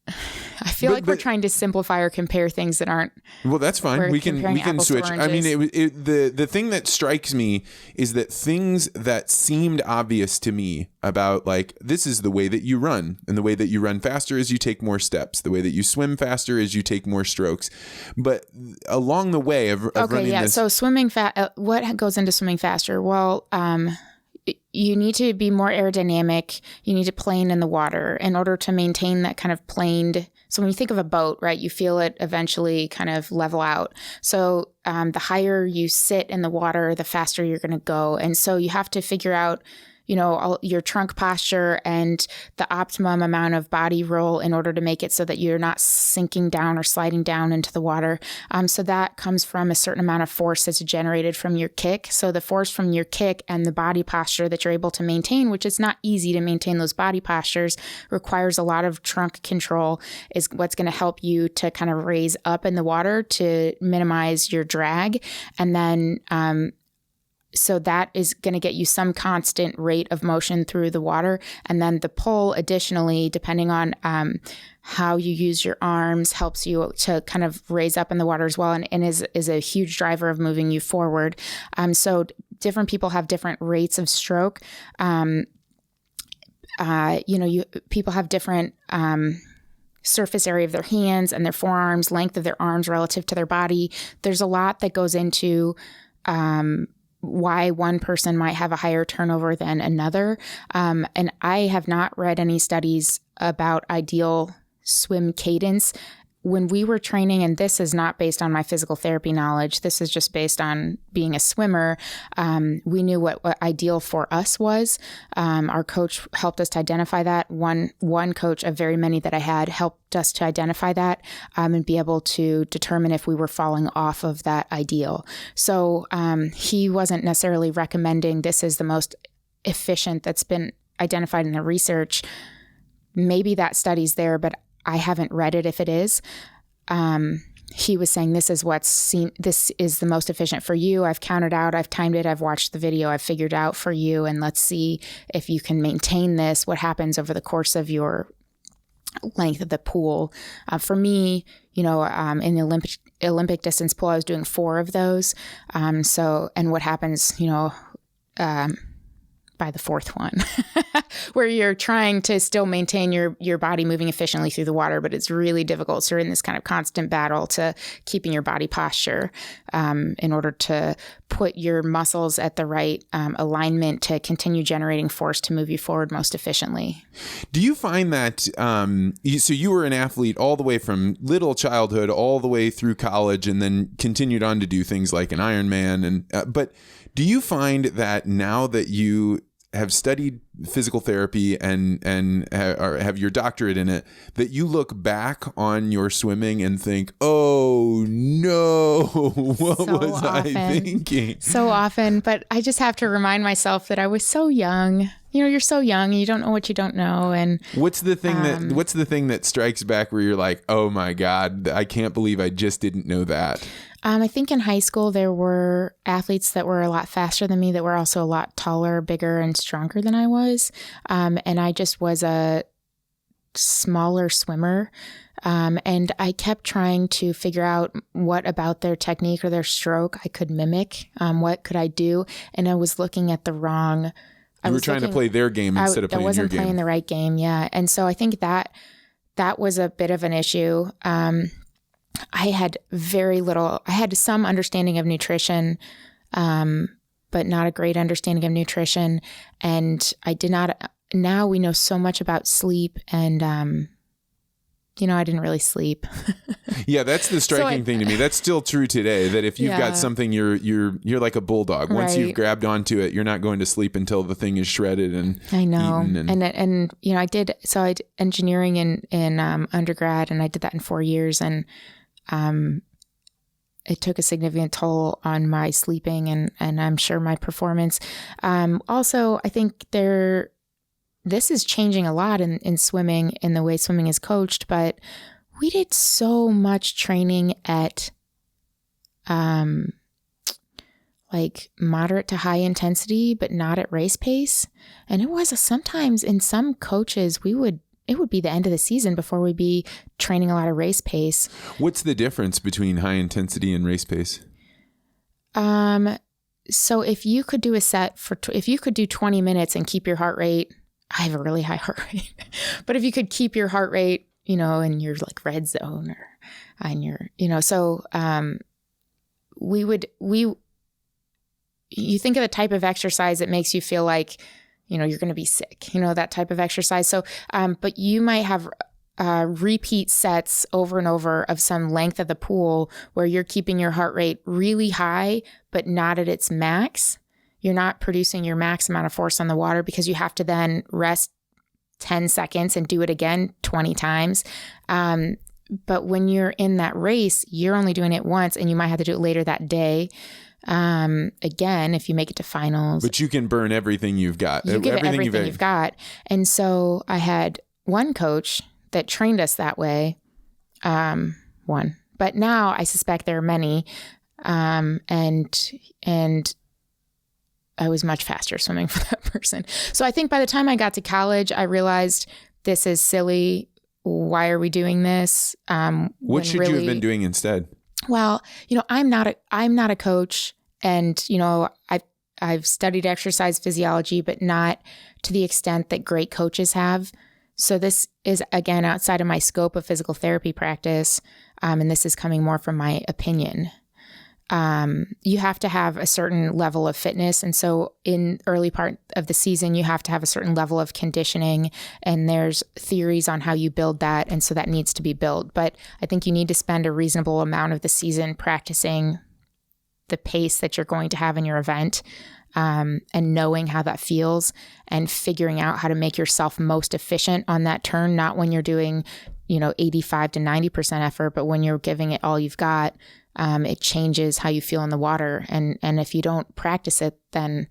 I feel like we're trying to simplify or compare things that aren't. Well, that's fine. We can switch. I mean, the thing that strikes me is that things that seemed obvious to me about, like, this is the way that you run, and the way that you run faster is you take more steps. The way that you swim faster is you take more strokes. But along the way of running this. So swimming what goes into swimming faster? Well, you need to be more aerodynamic. You need to plane in the water in order to maintain that kind of planed. So when you think of a boat, right, you feel it eventually kind of level out. So the higher you sit in the water, the faster you're going to go. And so you have to figure out, your trunk posture and the optimum amount of body roll in order to make it so that you're not sinking down or sliding down into the water. So that comes from a certain amount of force that's generated from your kick. So the force from your kick and the body posture that you're able to maintain, which is not easy to maintain those body postures, requires a lot of trunk control, is what's going to help you to kind of raise up in the water to minimize your drag. And then, so that is going to get you some constant rate of motion through the water. And then the pull, additionally, depending on how you use your arms, helps you to kind of raise up in the water as well, and is a huge driver of moving you forward. So different people have different rates of stroke. People have different surface area of their hands and their forearms, length of their arms relative to their body. There's a lot that goes into why one person might have a higher turnover than another. And I have not read any studies about ideal swim cadence. When we were training, and this is not based on my physical therapy knowledge, this is just based on being a swimmer, we knew what ideal for us was. Our coach helped us to identify that. One coach of very many that I had helped us to identify that and be able to determine if we were falling off of that ideal. So he wasn't necessarily recommending this is the most efficient that's been identified in the research. Maybe that study's there, but I haven't read it if it is. He was saying this is the most efficient for you. I've counted out, I've timed it, I've watched the video, I've figured out for you, and let's see if you can maintain this, what happens over the course of your length of the pool. For me, in the Olympic distance pool, I was doing 4 of those. And what happens, by the 4th one, where you're trying to still maintain your body moving efficiently through the water, but it's really difficult. So you're in this kind of constant battle to keeping your body posture in order to put your muscles at the right alignment to continue generating force to move you forward most efficiently. Do you find that, so you were an athlete all the way from little childhood all the way through college, and then continued on to do things like an Ironman, but do you find that now that you have studied physical therapy and have your doctorate in it, that you look back on your swimming and think, oh no, what was I thinking? So often, but I just have to remind myself that I was so young. You're so young, you don't know what you don't know. And what's the thing that strikes back where you're like, oh my God, I can't believe I just didn't know that? I think in high school, there were athletes that were a lot faster than me that were also a lot taller, bigger, and stronger than I was. And I just was a smaller swimmer. And I kept trying to figure out what about their technique or their stroke I could mimic. What could I do? And I was looking at the wrong... You were trying to play their game instead of playing your game. I wasn't playing the right game, yeah. And so I think that was a bit of an issue. I had some understanding of nutrition, but not a great understanding of nutrition. And now we know so much about sleep, and, I didn't really sleep. Yeah, that's the striking thing to me. That's still true today, that if you've got something, you're like a bulldog. Once you've grabbed onto it, you're not going to sleep until the thing is shredded and I know. eaten. And I did engineering in undergrad, and I did that in 4 years, and it took a significant toll on my sleeping and I'm sure my performance. Also, I think this is changing a lot in swimming, in the way swimming is coached, but we did so much training at like moderate to high intensity, but not at race pace. And it was sometimes in some coaches, it it would be the end of the season before we'd be training a lot of race pace. What's the difference between high intensity and race pace? So if you could do a set if you could do 20 minutes and keep your heart rate, I have a really high heart rate, but if you could keep your heart rate, in your like red zone or in your, so, you think of the type of exercise that makes you feel like, you're going to be sick, that type of exercise. So, but you might have repeat sets over and over of some length of the pool where you're keeping your heart rate really high, but not at its max. You're not producing your max amount of force on the water because you have to then rest 10 seconds and do it again 20 times. But when you're in that race, you're only doing it once and you might have to do it later that day. Again, if you make it to finals. But you can burn everything you've got. You give everything you've got. And so I had one coach that trained us that way. One. But now I suspect there are many. And I was much faster swimming for that person. So I think by the time I got to college, I realized this is silly. Why are we doing this? What should you have been doing instead? Well, I'm not a coach, and I've studied exercise physiology, but not to the extent that great coaches have. So this is again outside of my scope of physical therapy practice, and this is coming more from my opinion. You have to have a certain level of fitness. And so in early part of the season, you have to have a certain level of conditioning, and there's theories on how you build that. And so that needs to be built. But I think you need to spend a reasonable amount of the season practicing the pace that you're going to have in your event, and knowing how that feels and figuring out how to make yourself most efficient on that turn, not when you're doing, 85 to 90% effort, but when you're giving it all you've got. It changes how you feel in the water. And if you don't practice it, then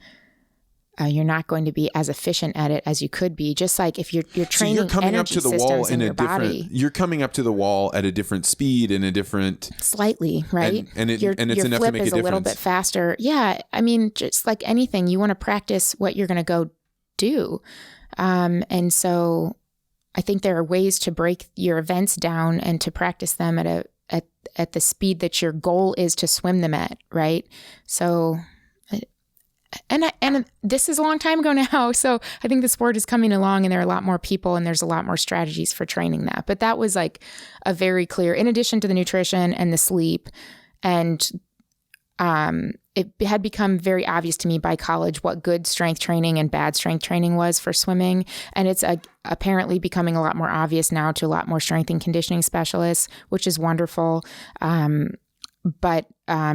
you're not going to be as efficient at it as you could be. Just like if you're training, so you're coming up to the wall in a different. You're coming up to the wall at a different speed and a different. Slightly, right? And it's your enough to make a difference. Your flip is a little bit faster. Yeah, I mean, just like anything, you want to practice what you're going to go do, and so I think there are ways to break your events down and to practice them at the speed that your goal is to swim them at, right? So, and this is a long time ago now, so I think the sport is coming along and there are a lot more people and there's a lot more strategies for training that. But that was like a very clear, in addition to the nutrition and the sleep, and it had become very obvious to me by college what good strength training and bad strength training was for swimming. And it's apparently becoming a lot more obvious now to a lot more strength and conditioning specialists, which is wonderful. But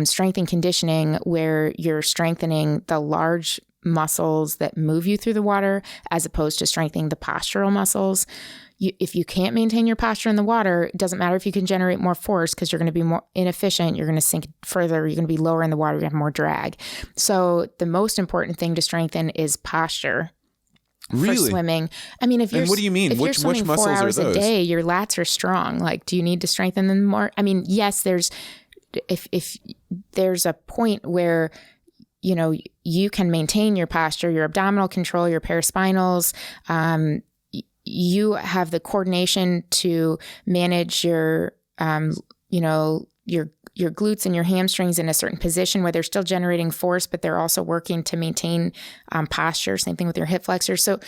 strength and conditioning, where you're strengthening the large muscles that move you through the water as opposed to strengthening the postural muscles. If you can't maintain your posture in the water, it doesn't matter if you can generate more force because you're going to be more inefficient. You're going to sink further. You're going to be lower in the water. You're going to have more drag. So the most important thing to strengthen is posture. Really? For swimming. I mean, if you're, and what do you mean? If you're swimming 4 hours a day, your lats are strong. Like, do you need to strengthen them more? I mean, yes, if there's a point where, you can maintain your posture, your abdominal control, your paraspinals, you have the coordination to manage your glutes and your hamstrings in a certain position where they're still generating force, but they're also working to maintain posture. Same thing with your hip flexors. So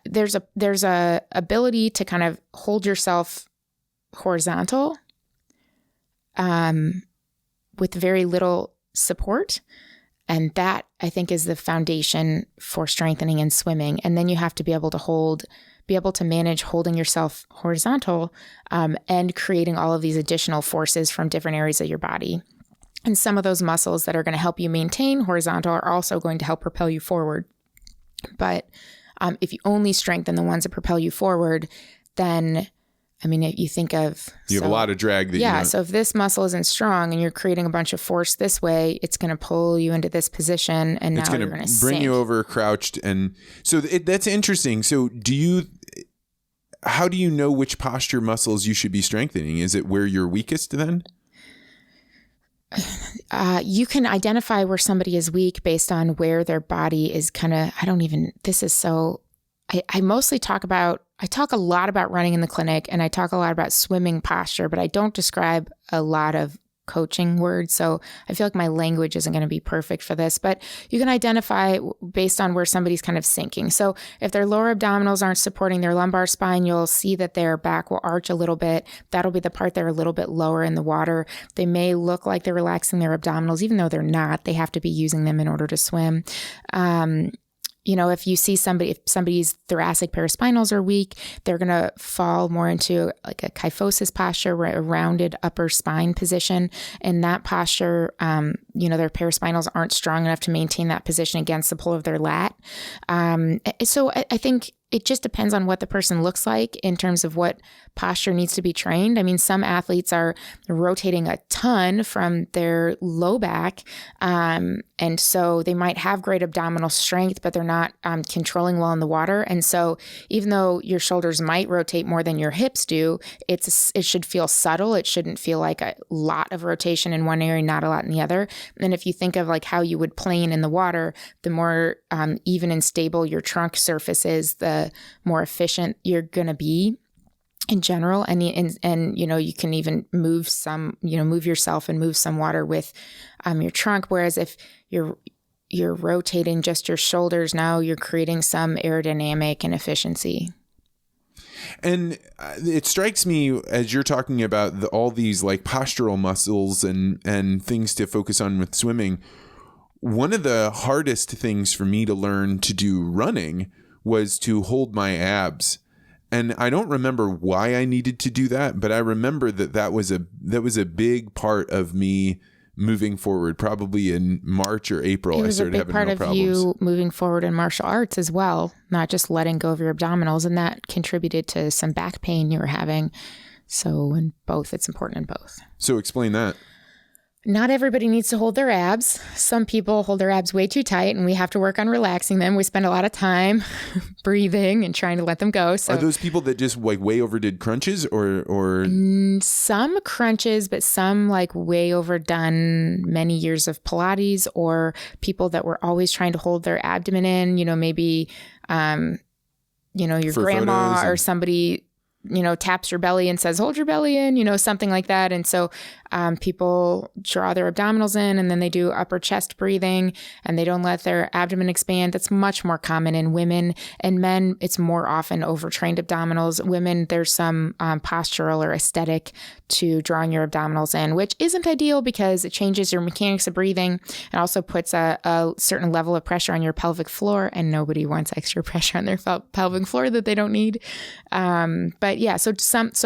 there's a ability to kind of hold yourself horizontal with very little support. And that, I think, is the foundation for strengthening and swimming. And then you have to be able to manage holding yourself horizontal and creating all of these additional forces from different areas of your body. And some of those muscles that are going to help you maintain horizontal are also going to help propel you forward. But if you only strengthen the ones that propel you forward, then, I mean, if you think of... You have a lot of drag. So if this muscle isn't strong and you're creating a bunch of force this way, it's going to pull you into this position, and now you're going to bring you over crouched. And so that's interesting. So how do you know which posture muscles you should be strengthening? Is it where you're weakest then? You can identify where somebody is weak based on where their body is kind of... I mostly talk about I talk a lot about running in the clinic and I talk a lot about swimming posture, but I don't describe a lot of coaching words. So I feel like my language isn't going to be perfect for this, but you can identify based on where somebody's kind of sinking. So if their lower abdominals aren't supporting their lumbar spine, you'll see that their back will arch a little bit. That'll be the part they're a little bit lower in the water. They may look like they're relaxing their abdominals, even though they're not. They have to be using them in order to swim. If you see if somebody's thoracic paraspinals are weak, they're going to fall more into like a kyphosis posture, a rounded upper spine position. In that posture, their paraspinals aren't strong enough to maintain that position against the pull of their lat. So I think it just depends on what the person looks like in terms of what posture needs to be trained. I mean, some athletes are rotating a ton from their low back. And so they might have great abdominal strength, but they're not controlling well in the water. And so even though your shoulders might rotate more than your hips do, it should feel subtle. It shouldn't feel like a lot of rotation in one area, not a lot in the other. And if you think of like how you would plane in the water, the more even and stable your trunk surface is, the more efficient you're going to be in general. And you can even move yourself and move some water with your trunk. Whereas if you're rotating just your shoulders, now you're creating some aerodynamic inefficiency. And it strikes me as you're talking about all these like postural muscles and things to focus on with swimming. One of the hardest things for me to learn to do running was to hold my abs. And I don't remember why I needed to do that, but I remember that was a big part of me moving forward, probably in March or April. I started having real problems. It was a big part of you moving forward in martial arts as well, not just letting go of your abdominals. And that contributed to some back pain you were having. So in both, it's important in both. So explain that. Not everybody needs to hold their abs. Some people hold their abs way too tight and we have to work on relaxing them. We spend a lot of time breathing and trying to let them go. So, are those people that just like way overdid crunches or? Some crunches, but some like way overdone many years of Pilates, or people that were always trying to hold their abdomen in, maybe, your for grandma or somebody, taps your belly and says, hold your belly in, something like that. And so people draw their abdominals in and then they do upper chest breathing and they don't let their abdomen expand. That's much more common in women. And men, it's more often overtrained abdominals. Women, there's some postural or aesthetic to drawing your abdominals in, which isn't ideal because it changes your mechanics of breathing. It also puts a certain level of pressure on your pelvic floor, and nobody wants extra pressure on their pelvic floor that they don't need. But yeah, so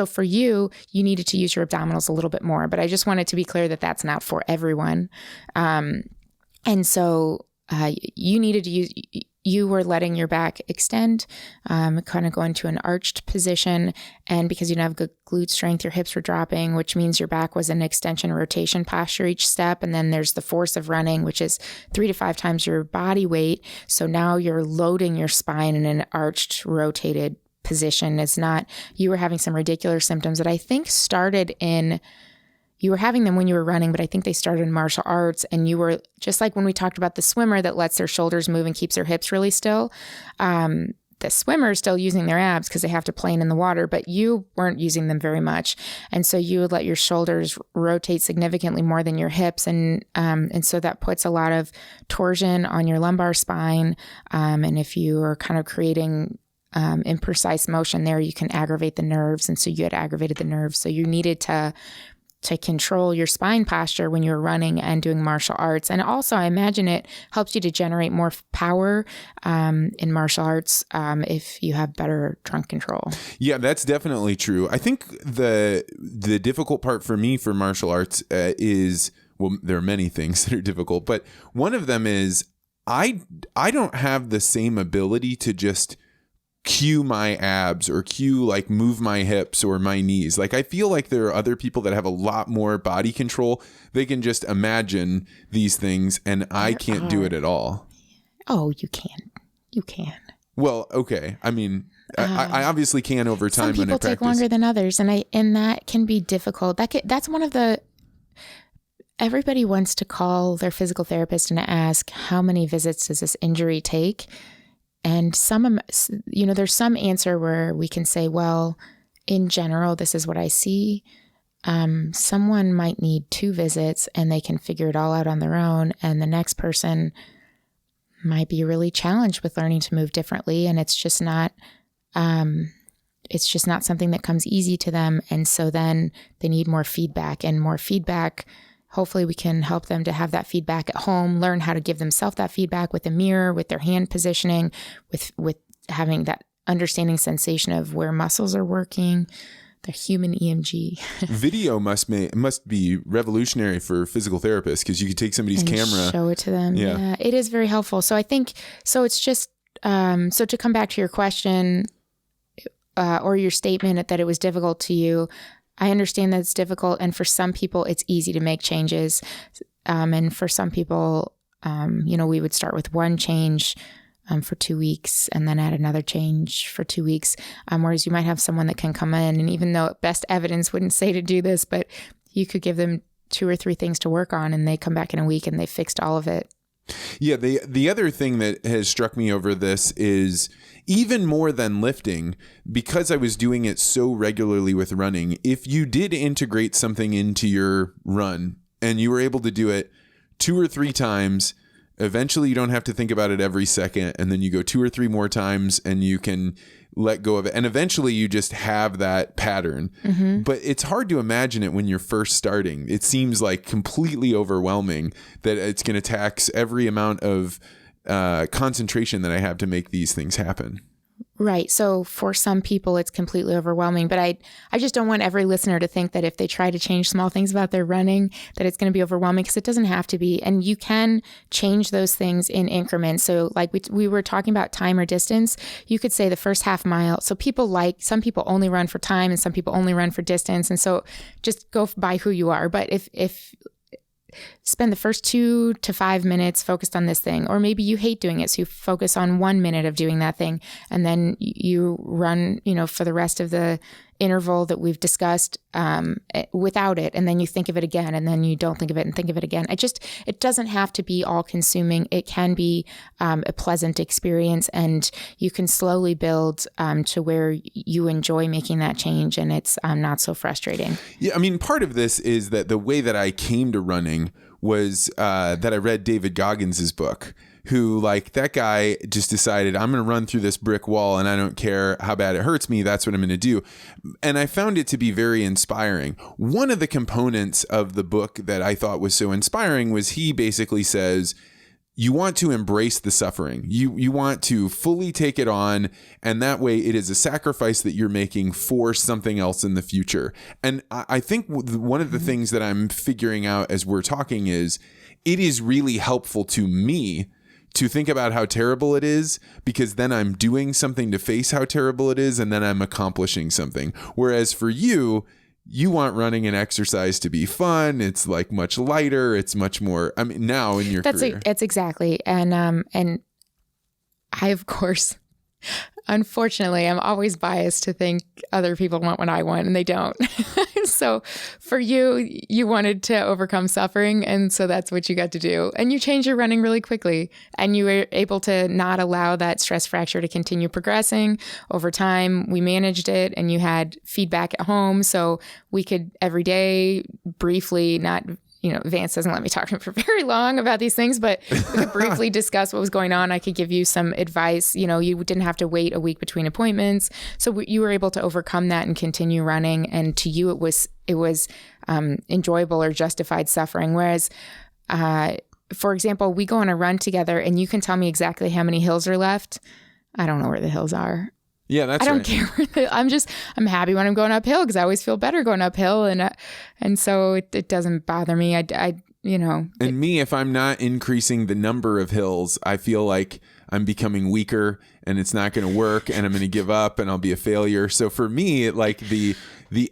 for you needed to use your abdominals a little bit more, but I just wanted to be clear that that's not for everyone. And so you needed to use, you were letting your back extend, kind of go into an arched position. And because you didn't have good glute strength, your hips were dropping, which means your back was in extension rotation posture each step. And then there's the force of running, which is 3 to 5 times your body weight. So now you're loading your spine in an arched, rotated position. It's not, you were having some radicular symptoms that I think started in, you were having them when you were running, but I think they started in martial arts. And you were just like when we talked about the swimmer that lets their shoulders move and keeps their hips really still. The swimmer is still using their abs because they have to plane in the water, but you weren't using them very much. And so you would let your shoulders rotate significantly more than your hips. And so that puts a lot of torsion on your lumbar spine. And if you are kind of creating imprecise motion there, you can aggravate the nerves. And so you had aggravated the nerves. So you needed to control your spine posture when you're running and doing martial arts. And also, I imagine it helps you to generate more power in martial arts if you have better trunk control. Yeah, that's definitely true. I think the difficult part for me for martial arts is, well, there are many things that are difficult, but one of them is I don't have the same ability to just cue my abs or like move my hips or my knees. Like I feel like there are other people that have a lot more body control. They can just imagine these things and I can't do it at all. Oh, you can. You can. Well, okay. I mean, I obviously can over time. Some people when I take longer than others, and that can be difficult. That's one of the. Everybody wants to call their physical therapist and ask how many visits does this injury take. And there's some answer where we can say, well, in general, this is what I see. Someone might need 2 visits and they can figure it all out on their own. And the next person might be really challenged with learning to move differently. And it's just not something that comes easy to them. And so then they need more feedback. Hopefully we can help them to have that feedback at home, learn how to give themselves that feedback with a mirror, with their hand positioning, with having that understanding sensation of where muscles are working, the human EMG. Video must be revolutionary for physical therapists, because you could take somebody's camera, show it to them. Yeah, it is very helpful. So I think, it's just, so to come back to your question or your statement that it was difficult to you, I understand that it's difficult. And for some people, it's easy to make changes. And for some people, we would start with one change for 2 weeks and then add another change for 2 weeks. Whereas you might have someone that can come in, and even though best evidence wouldn't say to do this, but you could give them 2 or 3 things to work on, and they come back in a week and they fixed all of it. Yeah. The other thing that has struck me over this is, even more than lifting, because I was doing it so regularly with running, if you did integrate something into your run and you were able to do it 2 or 3 times, eventually you don't have to think about it every second. And then you go 2 or 3 more times and you can let go of it. And eventually you just have that pattern. Mm-hmm. But it's hard to imagine it when you're first starting. It seems like completely overwhelming that it's going to tax every amount of concentration that I have to make these things happen. Right. So for some people, it's completely overwhelming. But I just don't want every listener to think that if they try to change small things about their running, that it's going to be overwhelming, because it doesn't have to be. And you can change those things in increments. So like we were talking about time or distance, you could say the first half mile. So some people only run for time and some people only run for distance. And so just go by who you are. But if spend the first 2 to 5 minutes focused on this thing, or maybe you hate doing it, so you focus on 1 minute of doing that thing, and then you run, for the rest of the interval that we've discussed without it, and then you think of it again, and then you don't think of it and think of it again. It doesn't have to be all consuming. It can be a pleasant experience, and you can slowly build to where you enjoy making that change, and it's not so frustrating. Yeah, I mean, part of this is that the way that I came to running was that I read David Goggins' book, who, like, that guy just decided, I'm going to run through this brick wall and I don't care how bad it hurts me. That's what I'm going to do. And I found it to be very inspiring. One of the components of the book that I thought was so inspiring was he basically says, you want to embrace the suffering. You want to fully take it on, and that way it is a sacrifice that you're making for something else in the future. And I think one of the things that I'm figuring out as we're talking is, it is really helpful to me to think about how terrible it is, because then I'm doing something to face how terrible it is, and then I'm accomplishing something. Whereas for you want running and exercise to be fun. It's like much lighter. It's much more, I mean, now in your career. That's exactly. And I, of course, unfortunately, I'm always biased to think other people want what I want, and they don't. So for you wanted to overcome suffering, and so that's what you got to do. And you changed your running really quickly, and you were able to not allow that stress fracture to continue progressing over time. We managed it, and you had feedback at home, so we could every day briefly, not, Vance doesn't let me talk for very long about these things, but we could briefly discuss what was going on. I could give you some advice. You didn't have to wait a week between appointments. So you were able to overcome that and continue running. And to you, it was enjoyable or justified suffering. Whereas, for example, we go on a run together and you can tell me exactly how many hills are left. I don't know where the hills are. Yeah, that's right. I don't care. I'm happy when I'm going uphill, because I always feel better going uphill. And so it doesn't bother me. And me, if I'm not increasing the number of hills, I feel like I'm becoming weaker and it's not going to work and I'm going to give up and I'll be a failure. So for me, like the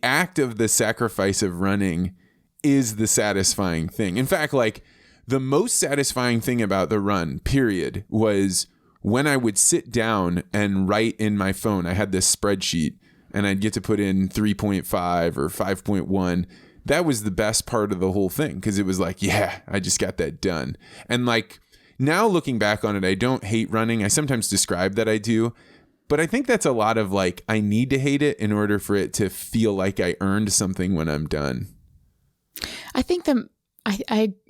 act of the sacrifice of running is the satisfying thing. In fact, like the most satisfying thing about the run, period, was when I would sit down and write in my phone. I had this spreadsheet and I'd get to put in 3.5 or 5.1. That was the best part of the whole thing, because it was like, yeah, I just got that done. And like, now looking back on it, I don't hate running. I sometimes describe that I do, but I think that's a lot of like, I need to hate it in order for it to feel like I earned something when I'm done. I think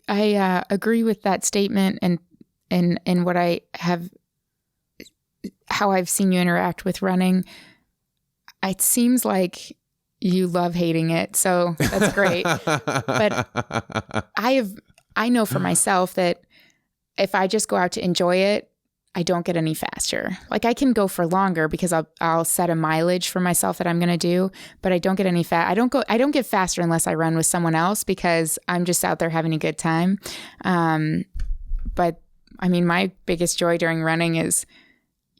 I agree with that statement, and what I have, how I've seen you interact with running. It seems like you love hating it, so that's great. But I know for myself that if I just go out to enjoy it, I don't get any faster. Like I can go for longer because I'll set a mileage for myself that I'm going to do, but I don't get any I don't get faster unless I run with someone else because I'm just out there having a good time. But I mean, my biggest joy during running is,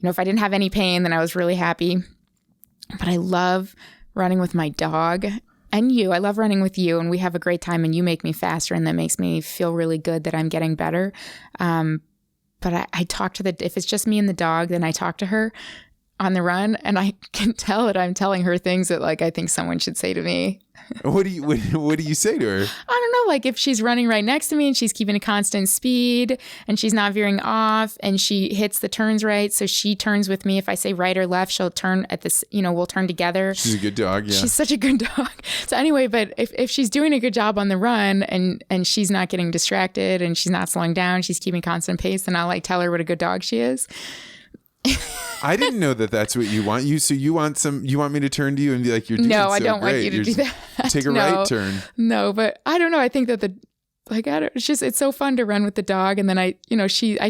if I didn't have any pain, then I was really happy. But I love running with my dog and you. I love running with you, and we have a great time, and you make me faster, and that makes me feel really good that I'm getting better. But I talk to if it's just me and the dog, then I talk to her on the run, and I can tell that I'm telling her things that like I think someone should say to me. What do you say to her? I don't know, like if she's running right next to me and she's keeping a constant speed and she's not veering off and she hits the turns right, so she turns with me. If I say right or left, she'll turn at this, we'll turn together. She's a good dog, yeah. She's such a good dog. So anyway, but if she's doing a good job on the run and she's not getting distracted and she's not slowing down, she's keeping constant pace, then I'll like tell her what a good dog she is. I didn't know that that's what you want. You want me to turn to you and be like, you're doing so great. No, I don't want you to do that. Take a right turn. No, but I don't know. I think that it's so fun to run with the dog. And then I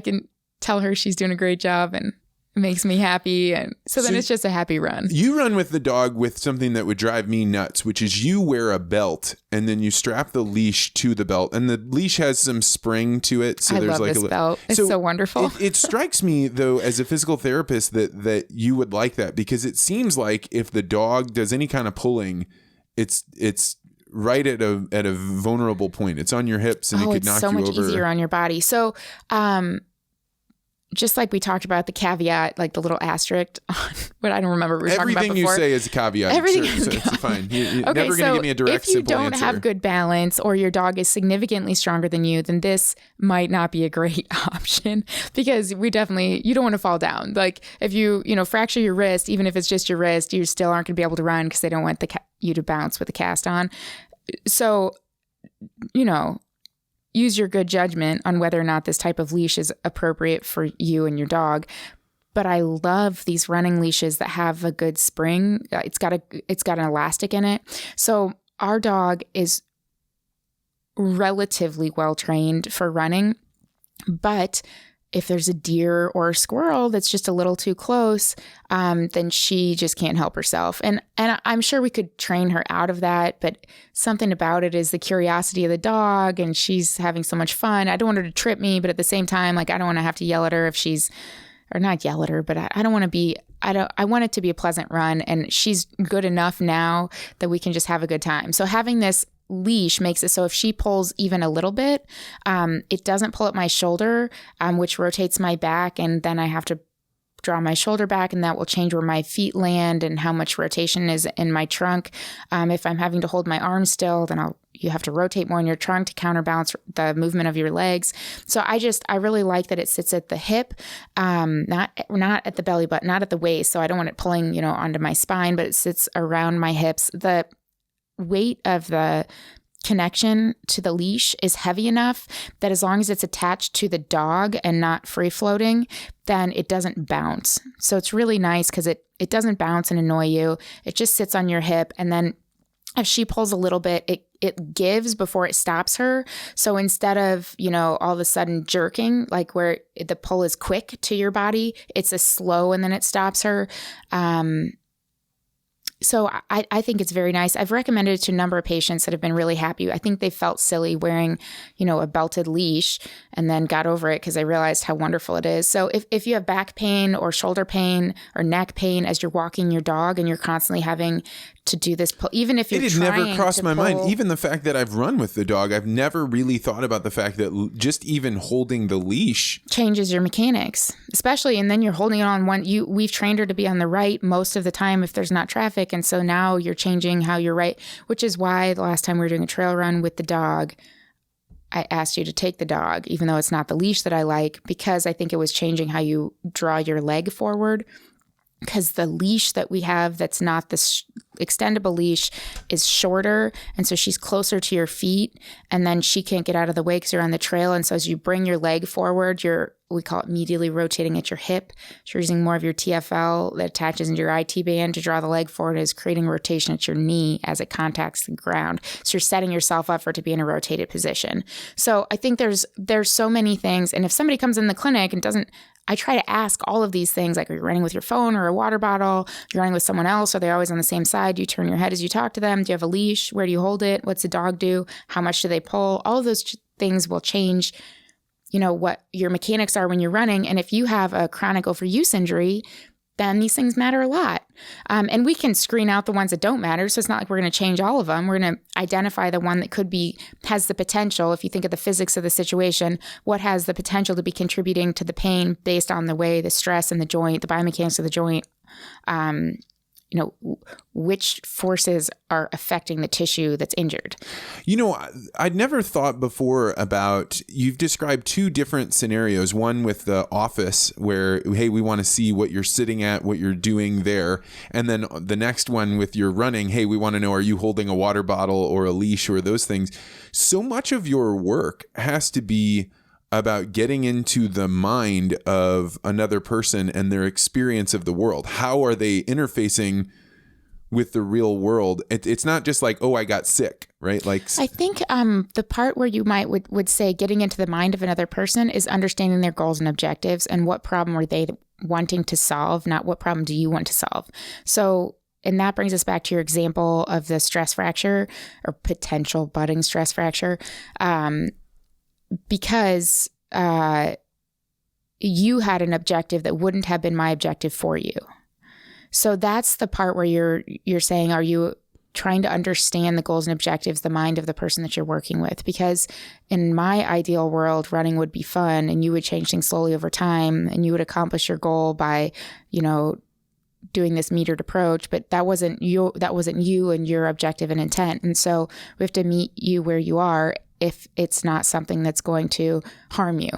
can tell her she's doing a great job and it makes me happy. And so then it's just a happy run. You run with the dog with something that would drive me nuts, which is you wear a belt and then you strap the leash to the belt, and the leash has some spring to it. So I there's love like this belt. It's so wonderful. It strikes me though, as a physical therapist, that you would like that, because it seems like if the dog does any kind of pulling, it's right at a vulnerable point. It's on your hips and it could knock you over. It's so much easier on your body. So, just like we talked about the caveat, like the little asterisk on what I don't remember. We were talking about before. Everything you say is a caveat. Everything so it's fine. You're okay, never going to give me a direct, simple answer. If you don't have good balance or your dog is significantly stronger than you, then this might not be a great option, because you don't want to fall down. Like if you fracture your wrist, even if it's just your wrist, you still aren't going to be able to run because they don't want you to bounce with the cast on. So, use your good judgment on whether or not this type of leash is appropriate for you and your dog. But I love these running leashes that have a good spring. It's got an elastic in it. So our dog is relatively well trained for running, but if there's a deer or a squirrel that's just a little too close, then she just can't help herself. And I'm sure we could train her out of that, but something about it is the curiosity of the dog, and she's having so much fun. I don't want her to trip me, but at the same time, like I don't want to have to yell at her or not yell at her, but I want it to be a pleasant run, and she's good enough now that we can just have a good time. So having this leash makes it so if she pulls even a little bit, it doesn't pull at my shoulder, which rotates my back, and then I have to draw my shoulder back, and that will change where my feet land and how much rotation is in my trunk. If I'm having to hold my arm still, then you have to rotate more in your trunk to counterbalance the movement of your legs. So I really like that it sits at the hip, not at the belly button, not at the waist. So I don't want it pulling, onto my spine, but it sits around my hips. The weight of the connection to the leash is heavy enough that as long as it's attached to the dog and not free floating, then it doesn't bounce. So it's really nice because it doesn't bounce and annoy you. It just sits on your hip. And then if she pulls a little bit, it gives before it stops her. So instead of, all of a sudden jerking, like where the pull is quick to your body, it's a slow and then it stops her. So I think it's very nice. I've recommended it to a number of patients that have been really happy. I think they felt silly wearing, a belted leash and then got over it because they realized how wonderful it is. So if you have back pain or shoulder pain or neck pain as you're walking your dog and you're constantly having to do this pull, even if you're it had never crossed my mind. Even the fact that I've run with the dog, I've never really thought about the fact that just even holding the leash changes your mechanics, especially. And then you're holding it on one. We've trained her to be on the right most of the time if there's not traffic. And so now you're changing how you're right, which is why the last time we were doing a trail run with the dog, I asked you to take the dog, even though it's not the leash that I like, because I think it was changing how you draw your leg forward. Because the leash that we have that's not the extendable leash is shorter. And so she's closer to your feet. And then she can't get out of the way because you're on the trail. And so as you bring your leg forward, we call it medially rotating at your hip. So you're using more of your TFL that attaches into your IT band to draw the leg forward, is creating rotation at your knee as it contacts the ground. So you're setting yourself up for it to be in a rotated position. So I think there's so many things. And if somebody comes in the clinic and doesn't, I try to ask all of these things, like, are you running with your phone or a water bottle? You're running with someone else? Are they always on the same side? Do you turn your head as you talk to them? Do you have a leash? Where do you hold it? What's the dog do? How much do they pull? All of those things will change, what your mechanics are when you're running. And if you have a chronic overuse injury, then these things matter a lot. And we can screen out the ones that don't matter. So it's not like we're going to change all of them. We're going to identify the one that has the potential. If you think of the physics of the situation, what has the potential to be contributing to the pain based on the way the stress in the joint, the biomechanics of the joint, which forces are affecting the tissue that's injured. I'd never thought before about, you've described two different scenarios. One with the office where, hey, we want to see what you're sitting at, what you're doing there. And then the next one with your running, hey, we want to know, are you holding a water bottle or a leash or those things? So much of your work has to be about getting into the mind of another person and their experience of the world. How are they interfacing with the real world? It's not just like, oh, I got sick, right? Like, I think the part where you would say getting into the mind of another person is understanding their goals and objectives and what problem are they wanting to solve, not what problem do you want to solve. So, and that brings us back to your example of the stress fracture or potential budding stress fracture. Because you had an objective that wouldn't have been my objective for you. So that's the part where you're saying, are you trying to understand the goals and objectives, the mind of the person that you're working with? Because in my ideal world, running would be fun and you would change things slowly over time and you would accomplish your goal by, doing this metered approach, but that wasn't you and your objective and intent. And so we have to meet you where you are. If it's not something that's going to harm you,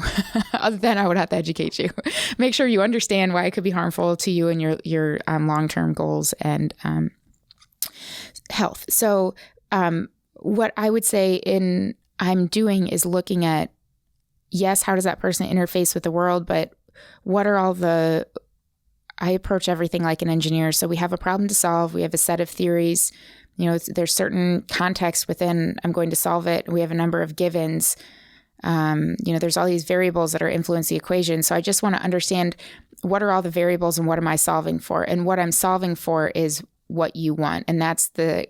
then I would have to educate you. Make sure you understand why it could be harmful to you and your long-term goals and health. So what I would say I'm doing is looking at, yes, how does that person interface with the world, but what are I approach everything like an engineer. So we have a problem to solve. We have a set of theories. There's certain context within I'm going to solve it. We have a number of givens. There's all these variables that are influence the equation. So I just want to understand what are all the variables and what am I solving for? And what I'm solving for is what you want. And that's the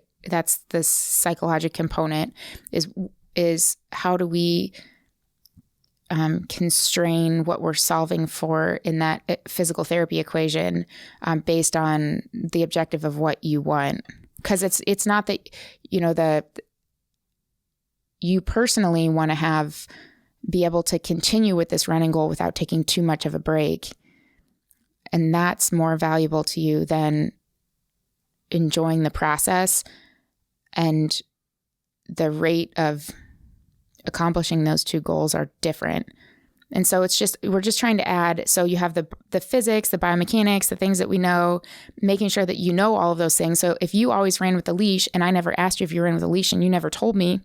psychological component is how do we constrain what we're solving for in that physical therapy equation based on the objective of what you want. Because it's not that, you personally want to be able to continue with this running goal without taking too much of a break. And that's more valuable to you than enjoying the process and the rate of accomplishing those two goals are different. And so we're just trying to add, so you have the physics, the biomechanics, the things that we know, making sure that you know all of those things. So if you always ran with a leash and I never asked you if you ran with a leash and you never told me,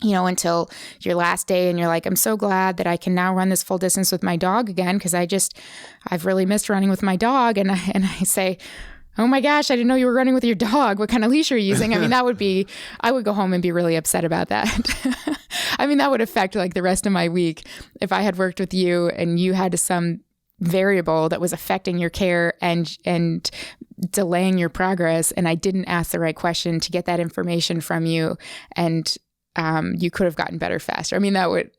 until your last day and you're like, I'm so glad that I can now run this full distance with my dog again because I've really missed running with my dog. And I say, oh my gosh, I didn't know you were running with your dog. What kind of leash are you using? I mean, I would go home and be really upset about that. I mean, that would affect like the rest of my week if I had worked with you and you had some variable that was affecting your care and delaying your progress. And I didn't ask the right question to get that information from you. And you could have gotten better faster. I mean, that would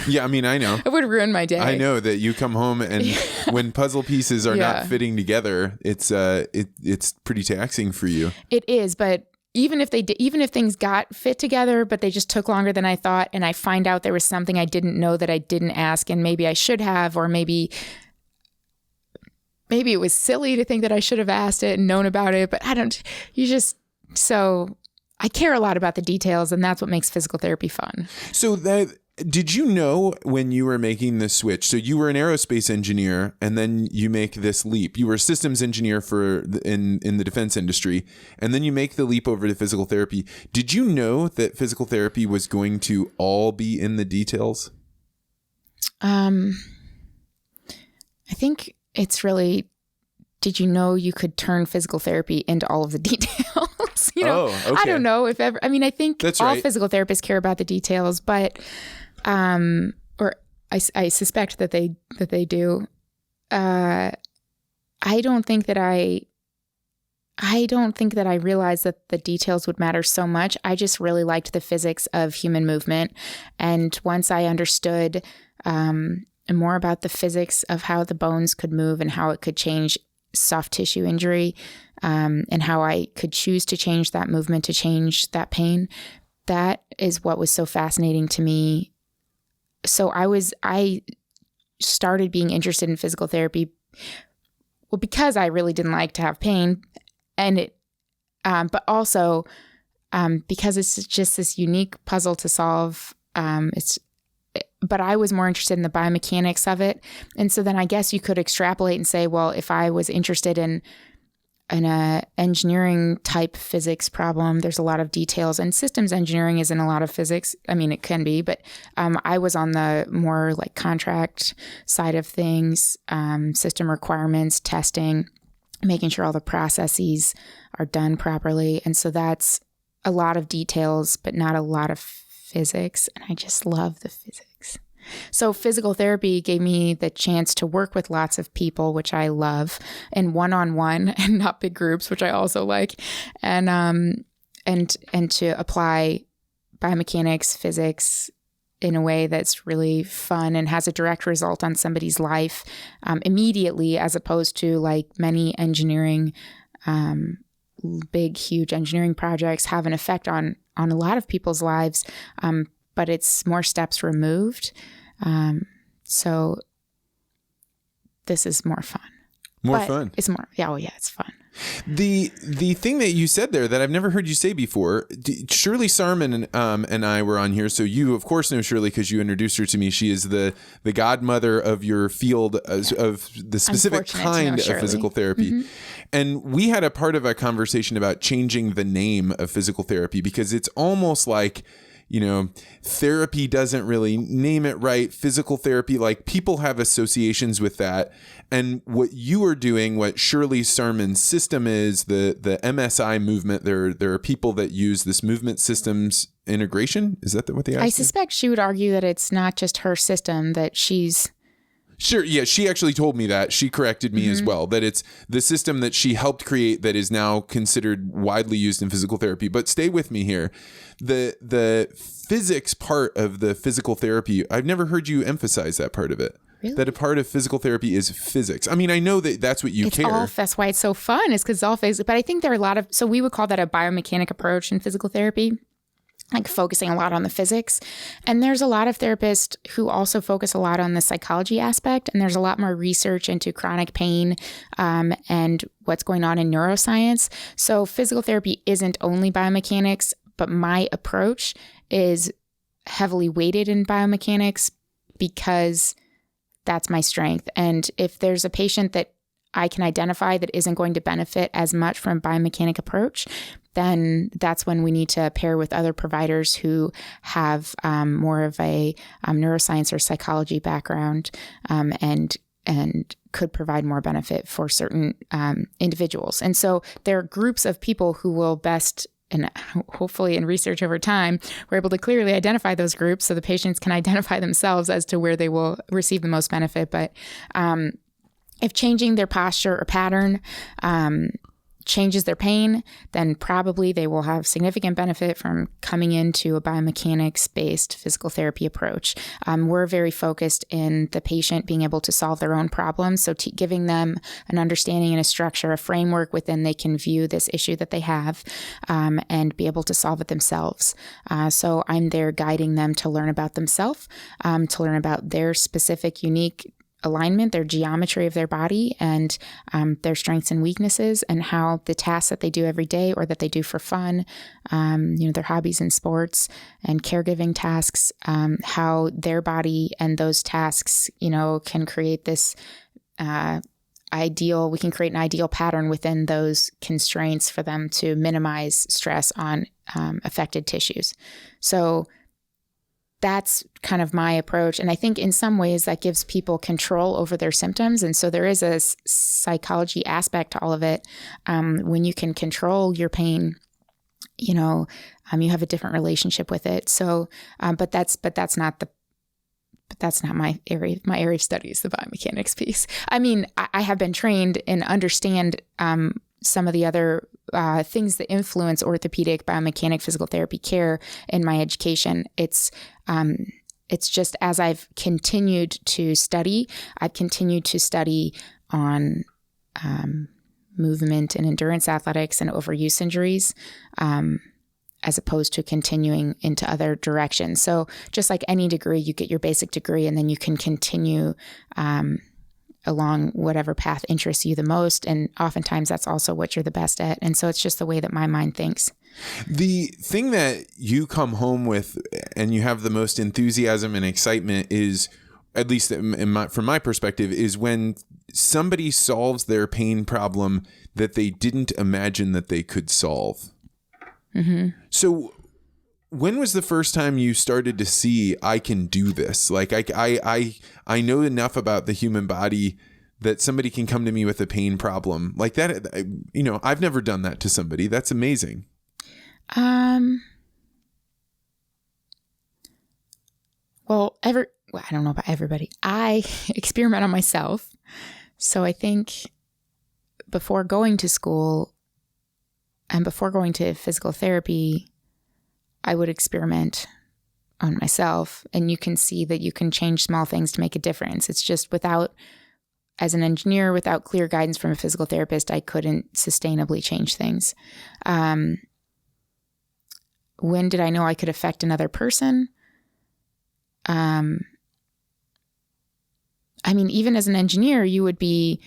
yeah, I mean, I know. It would ruin my day. I know that you come home and when puzzle pieces are not fitting together, it's pretty taxing for you. It is, but even if things got fit together, but they just took longer than I thought, and I find out there was something I didn't know that I didn't ask, and maybe I should have, or maybe it was silly to think that I should have asked it and known about it, but so I care a lot about the details, and that's what makes physical therapy fun. So did you know when you were making this switch? So you were an aerospace engineer, and then you make this leap. You were a systems engineer in the defense industry, and then you make the leap over to physical therapy. Did you know that physical therapy was going to all be in the details? I think it's really, did you know you could turn physical therapy into all of the details? Okay. I don't know if ever, I think That's all right. physical therapists care about the details, but, or I suspect that they do. I don't think that I realized that the details would matter so much. I just really liked the physics of human movement. And once I understood more about the physics of how the bones could move and how it could change soft tissue injury, and how I could choose to change that movement to change that pain, that is what was so fascinating to me. So I started being interested in physical therapy, well, because I really didn't like to have pain, and but also because it's just this unique puzzle to solve. But I was more interested in the biomechanics of it, and so then I guess you could extrapolate and say, well, if I was interested in a engineering type physics problem, there's a lot of details, and systems engineering isn't a lot of physics. It can be, but I was on the more like contract side of things, system requirements, testing, making sure all the processes are done properly. And so that's a lot of details, but not a lot of physics. And I just love the physics. So physical therapy gave me the chance to work with lots of people, which I love, and one-on-one and not big groups, which I also like, and to apply biomechanics, physics in a way that's really fun and has a direct result on somebody's life immediately, as opposed to like many engineering, big, huge engineering projects have an effect on a lot of people's lives, but it's more steps removed. So this is more fun. Fun. It's more, it's fun. The thing that you said there that I've never heard you say before, Shirley Sarman and I were on here. So you, of course, know Shirley because you introduced her to me. She is the godmother of your field of the specific kind of physical therapy. Mm-hmm. And we had a part of a conversation about changing the name of physical therapy because it's almost like, therapy doesn't really name it right. Physical therapy, like people have associations with that. And what you are doing, what Shirley Sarman's system is, the MSI movement, there are people that use this movement systems integration. Is that what they asked? I suspect she would argue that it's not just her system, that she's... Sure. Yeah. She actually told me that. She corrected me as well, that it's the system that she helped create that is now considered widely used in physical therapy. But stay with me here. The physics part of the physical therapy, I've never heard you emphasize that part of it. Really? That a part of physical therapy is physics. I know that that's what you care. That's why it's so fun, is because it's all physics. But I think there are a lot of, so we would call that a biomechanic approach in physical therapy, like focusing a lot on the physics. And there's a lot of therapists who also focus a lot on the psychology aspect. And there's a lot more research into chronic pain and what's going on in neuroscience. So physical therapy isn't only biomechanics, but my approach is heavily weighted in biomechanics because that's my strength. And if there's a patient that I can identify that isn't going to benefit as much from biomechanic approach, then that's when we need to pair with other providers who have more of a neuroscience or psychology background and could provide more benefit for certain individuals. And so there are groups of people who will best, and hopefully in research over time, we're able to clearly identify those groups so the patients can identify themselves as to where they will receive the most benefit. But if changing their posture or pattern changes their pain, then probably they will have significant benefit from coming into a biomechanics-based physical therapy approach. We're very focused in the patient being able to solve their own problems, so giving them an understanding and a structure, a framework within they can view this issue that they have and be able to solve it themselves. So I'm there guiding them to learn about themselves, to learn about their specific, unique alignment, their geometry of their body, and their strengths and weaknesses, and how the tasks that they do every day or that they do for fun, their hobbies and sports and caregiving tasks, how their body and those tasks, can create this we can create an ideal pattern within those constraints for them to minimize stress on affected tissues. So that's kind of my approach. And I think in some ways that gives people control over their symptoms. And so there is a psychology aspect to all of it. When you can control your pain, you have a different relationship with it. So, but that's not my area. My area of study is the biomechanics piece. I mean, I have been trained and understand some of the other things that influence orthopedic, biomechanic, physical therapy care in my education. It's just as I've continued to study, I've continued to study on movement and endurance athletics and overuse injuries, as opposed to continuing into other directions. So just like any degree, you get your basic degree and then you can continue along whatever path interests you the most. And oftentimes that's also what you're the best at. And so it's just the way that my mind thinks. The thing that you come home with and you have the most enthusiasm and excitement is, at least from my perspective, is when somebody solves their pain problem that they didn't imagine that they could solve. Mm-hmm. So when was the first time you started to see, I can do this? Like I know enough about the human body that somebody can come to me with a pain problem like that. I've never done that to somebody. That's amazing. Well, I don't know about everybody. I experiment on myself. So I think before going to school and before going to physical therapy, I would experiment on myself, and you can see that you can change small things to make a difference. It's just as an engineer, without clear guidance from a physical therapist, I couldn't sustainably change things. When did I know I could affect another person? Even as an engineer, you would be,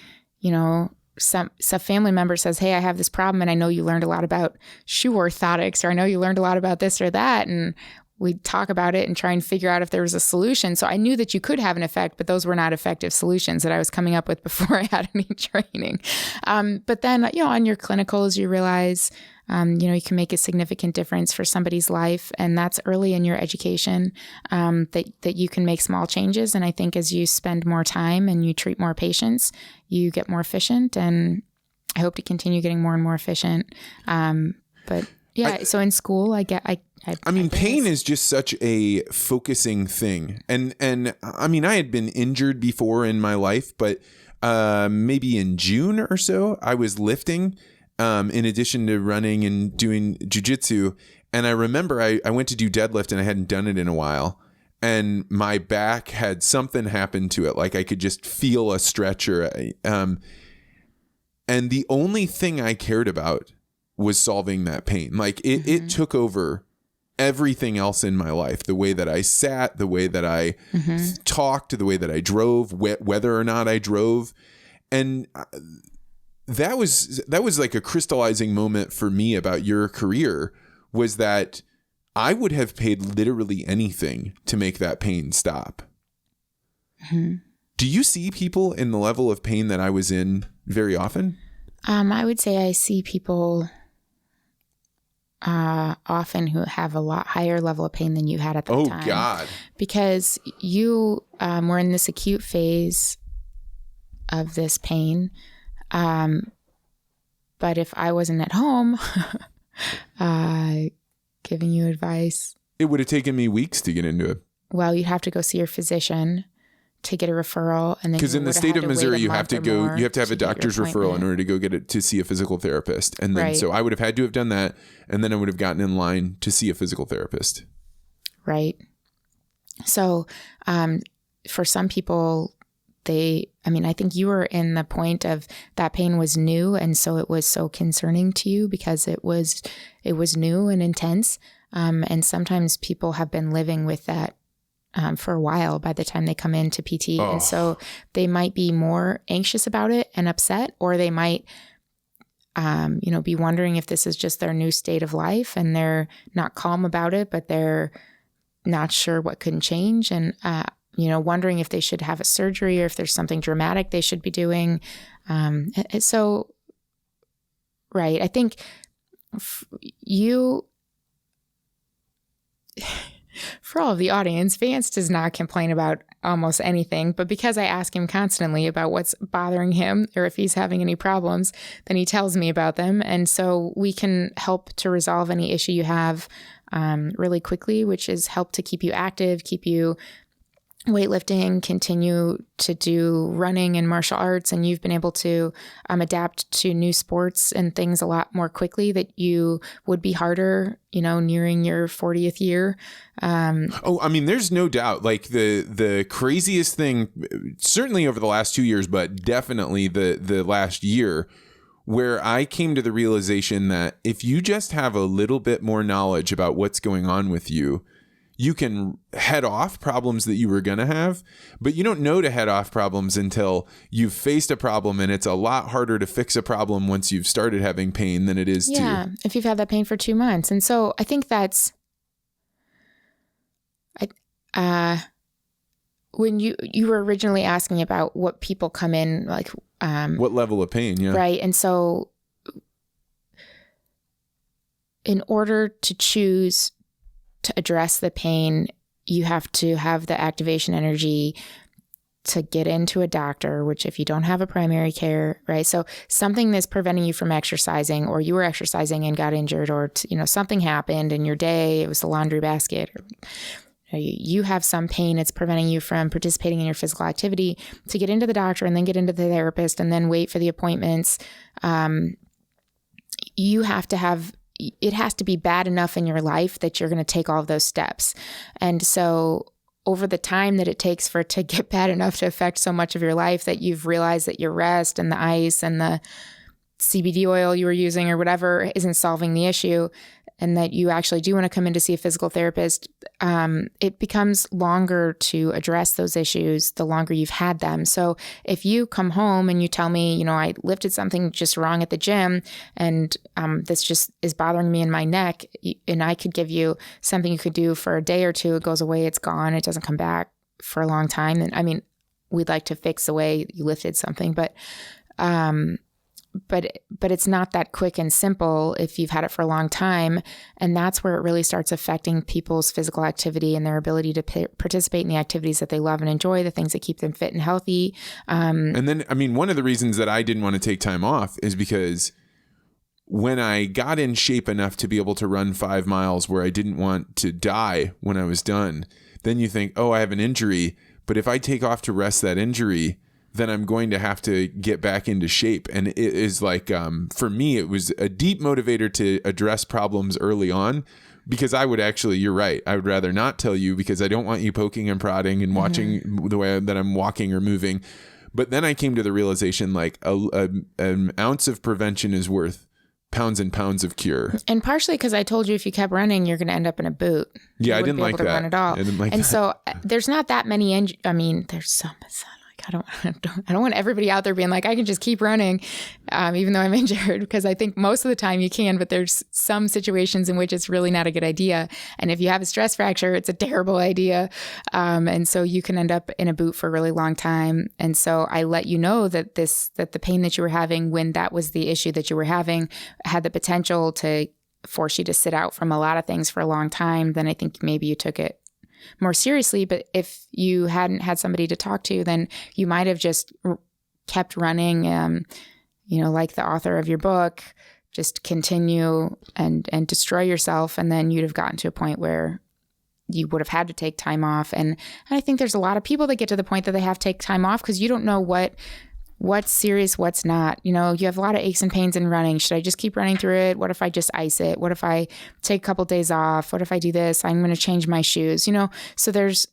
some family member says, hey, I have this problem and I know you learned a lot about shoe orthotics, or I know you learned a lot about this or that. And we'd talk about it and try and figure out if there was a solution. So I knew that you could have an effect, but those were not effective solutions that I was coming up with before I had any training. But then, on your clinicals, you realize, you can make a significant difference for somebody's life. And that's early in your education, that you can make small changes. And I think as you spend more time and you treat more patients, you get more efficient. And I hope to continue getting more and more efficient. So in school, pain is just such a focusing thing. And I had been injured before in my life, but maybe in June or so, I was lifting in addition to running and doing jujitsu. And I remember I went to do deadlift and I hadn't done it in a while. And my back had something happen to it. Like I could just feel a stretcher. And the only thing I cared about was solving that pain. Like it took over everything else in my life. The way that I sat, the way that I talked, the way that I drove, whether or not I drove. And that was like a crystallizing moment for me about your career, was that I would have paid literally anything to make that pain stop. Mm-hmm. Do you see people in the level of pain that I was in very often? I would say I see people often who have a lot higher level of pain than you had at the time. Oh, God. Because you were in this acute phase of this pain. But if I wasn't at home giving you advice, it would have taken me weeks to get into it. Well, you'd have to go see your physician to get a referral, and then because in the state of Missouri, you have to have a doctor's referral in order to go get it to see a physical therapist, and then so I would have had to have done that, and then I would have gotten in line to see a physical therapist. Right. So, for some people, I think you were in the point of that pain was new, and so it was so concerning to you because it was new and intense. And sometimes people have been living with that for a while by the time they come into PT. Oh. And so they might be more anxious about it and upset, or they might, be wondering if this is just their new state of life and they're not calm about it, but they're not sure what can change. And, wondering if they should have a surgery or if there's something dramatic they should be doing. So, right. I think for all of the audience, Vance does not complain about almost anything, but because I ask him constantly about what's bothering him or if he's having any problems, then he tells me about them. And so we can help to resolve any issue you have really quickly, which is help to keep you active, keep you weightlifting, continue to do running and martial arts, and you've been able to adapt to new sports and things a lot more quickly that you would be harder, nearing your 40th year. There's no doubt. Like the craziest thing, certainly over the last 2 years, but definitely the last year, where I came to the realization that if you just have a little bit more knowledge about what's going on with you, you can head off problems that you were going to have, but you don't know to head off problems until you've faced a problem, and it's a lot harder to fix a problem once you've started having pain than it is if you've had that pain for 2 months. And so I think that's when you were originally asking about what people come in, like what level of pain, right. And so in order to choose to address the pain, you have to have the activation energy to get into a doctor, which if you don't have a primary care, right? So something that's preventing you from exercising, or you were exercising and got injured, or, something happened in your day, it was the laundry basket, or you have some pain, it's preventing you from participating in your physical activity, to get into the doctor and then get into the therapist and then wait for the appointments. It has to be bad enough in your life that you're going to take all of those steps. And so over the time that it takes for it to get bad enough to affect so much of your life that you've realized that your rest and the ice and the CBD oil you were using or whatever isn't solving the issue, and that you actually do want to come in to see a physical therapist, it becomes longer to address those issues the longer you've had them. So if you come home and you tell me, I lifted something just wrong at the gym, and this just is bothering me in my neck, and I could give you something you could do for a day or two, it goes away, it's gone, it doesn't come back for a long time. And we'd like to fix the way you lifted something, but it's not that quick and simple if you've had it for a long time. And that's where it really starts affecting people's physical activity and their ability to participate in the activities that they love and enjoy, the things that keep them fit and healthy. And then, one of the reasons that I didn't want to take time off is because when I got in shape enough to be able to run 5 miles where I didn't want to die when I was done, then you think, I have an injury, but if I take off to rest that injury, then I'm going to have to get back into shape. And it is like, for me, it was a deep motivator to address problems early on, because I would actually, you're right, I would rather not tell you, because I don't want you poking and prodding and watching the way that I'm walking or moving. But then I came to the realization, like an ounce of prevention is worth pounds and pounds of cure. And partially because I told you if you kept running, you're going to end up in a boot. Yeah, I didn't like that. Run at all. I didn't like and that. So there's not that many, there's some. I don't want everybody out there being like, I can just keep running, even though I'm injured, because I think most of the time you can, but there's some situations in which it's really not a good idea. And if you have a stress fracture, it's a terrible idea. And so you can end up in a boot for a really long time. And so I let you know that the pain that you were having when that was the issue that you were having had the potential to force you to sit out from a lot of things for a long time. Then I think maybe you took it more seriously. But if you hadn't had somebody to talk to, then you might have just kept running, like the author of your book, just continue and destroy yourself. And then you'd have gotten to a point where you would have had to take time off. And I think there's a lot of people that get to the point that they have to take time off because you don't know what's serious, what's not. You have a lot of aches and pains in running. Should I just keep running through it? What if I just ice it? What if I take a couple days off? What if I do this? I'm going to change my shoes, So there's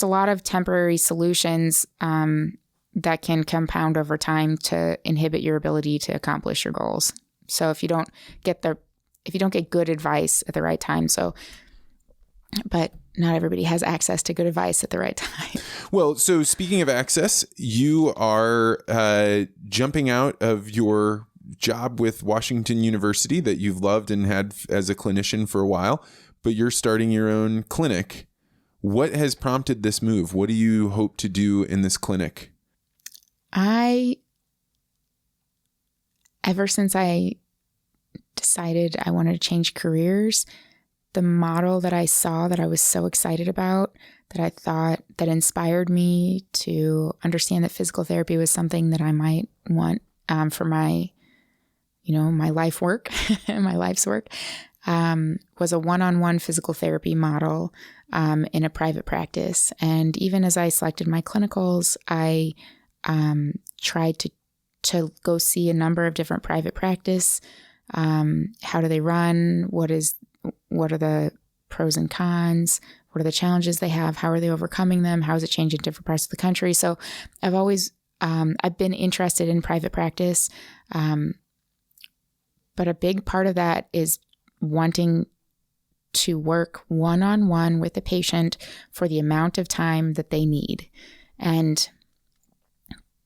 a lot of temporary solutions that can compound over time to inhibit your ability to accomplish your goals. So if you don't get good advice at the right time. But not everybody has access to good advice at the right time. Well, so speaking of access, you are jumping out of your job with Washington University that you've loved and had as a clinician for a while, but you're starting your own clinic. What has prompted this move? What do you hope to do in this clinic? Ever since I decided I wanted to change careers, the model that I saw that I was so excited about, that I thought that inspired me to understand that physical therapy was something that I might want for my, my life work, my life's work, was a one-on-one physical therapy model in a private practice. And even as I selected my clinicals, I tried to go see a number of different private practice. How do they run? What are the pros and cons? What are the challenges they have? How are they overcoming them? How is it changing in different parts of the country? So I've always, I've been interested in private practice. But a big part of that is wanting to work one-on-one with the patient for the amount of time that they need. And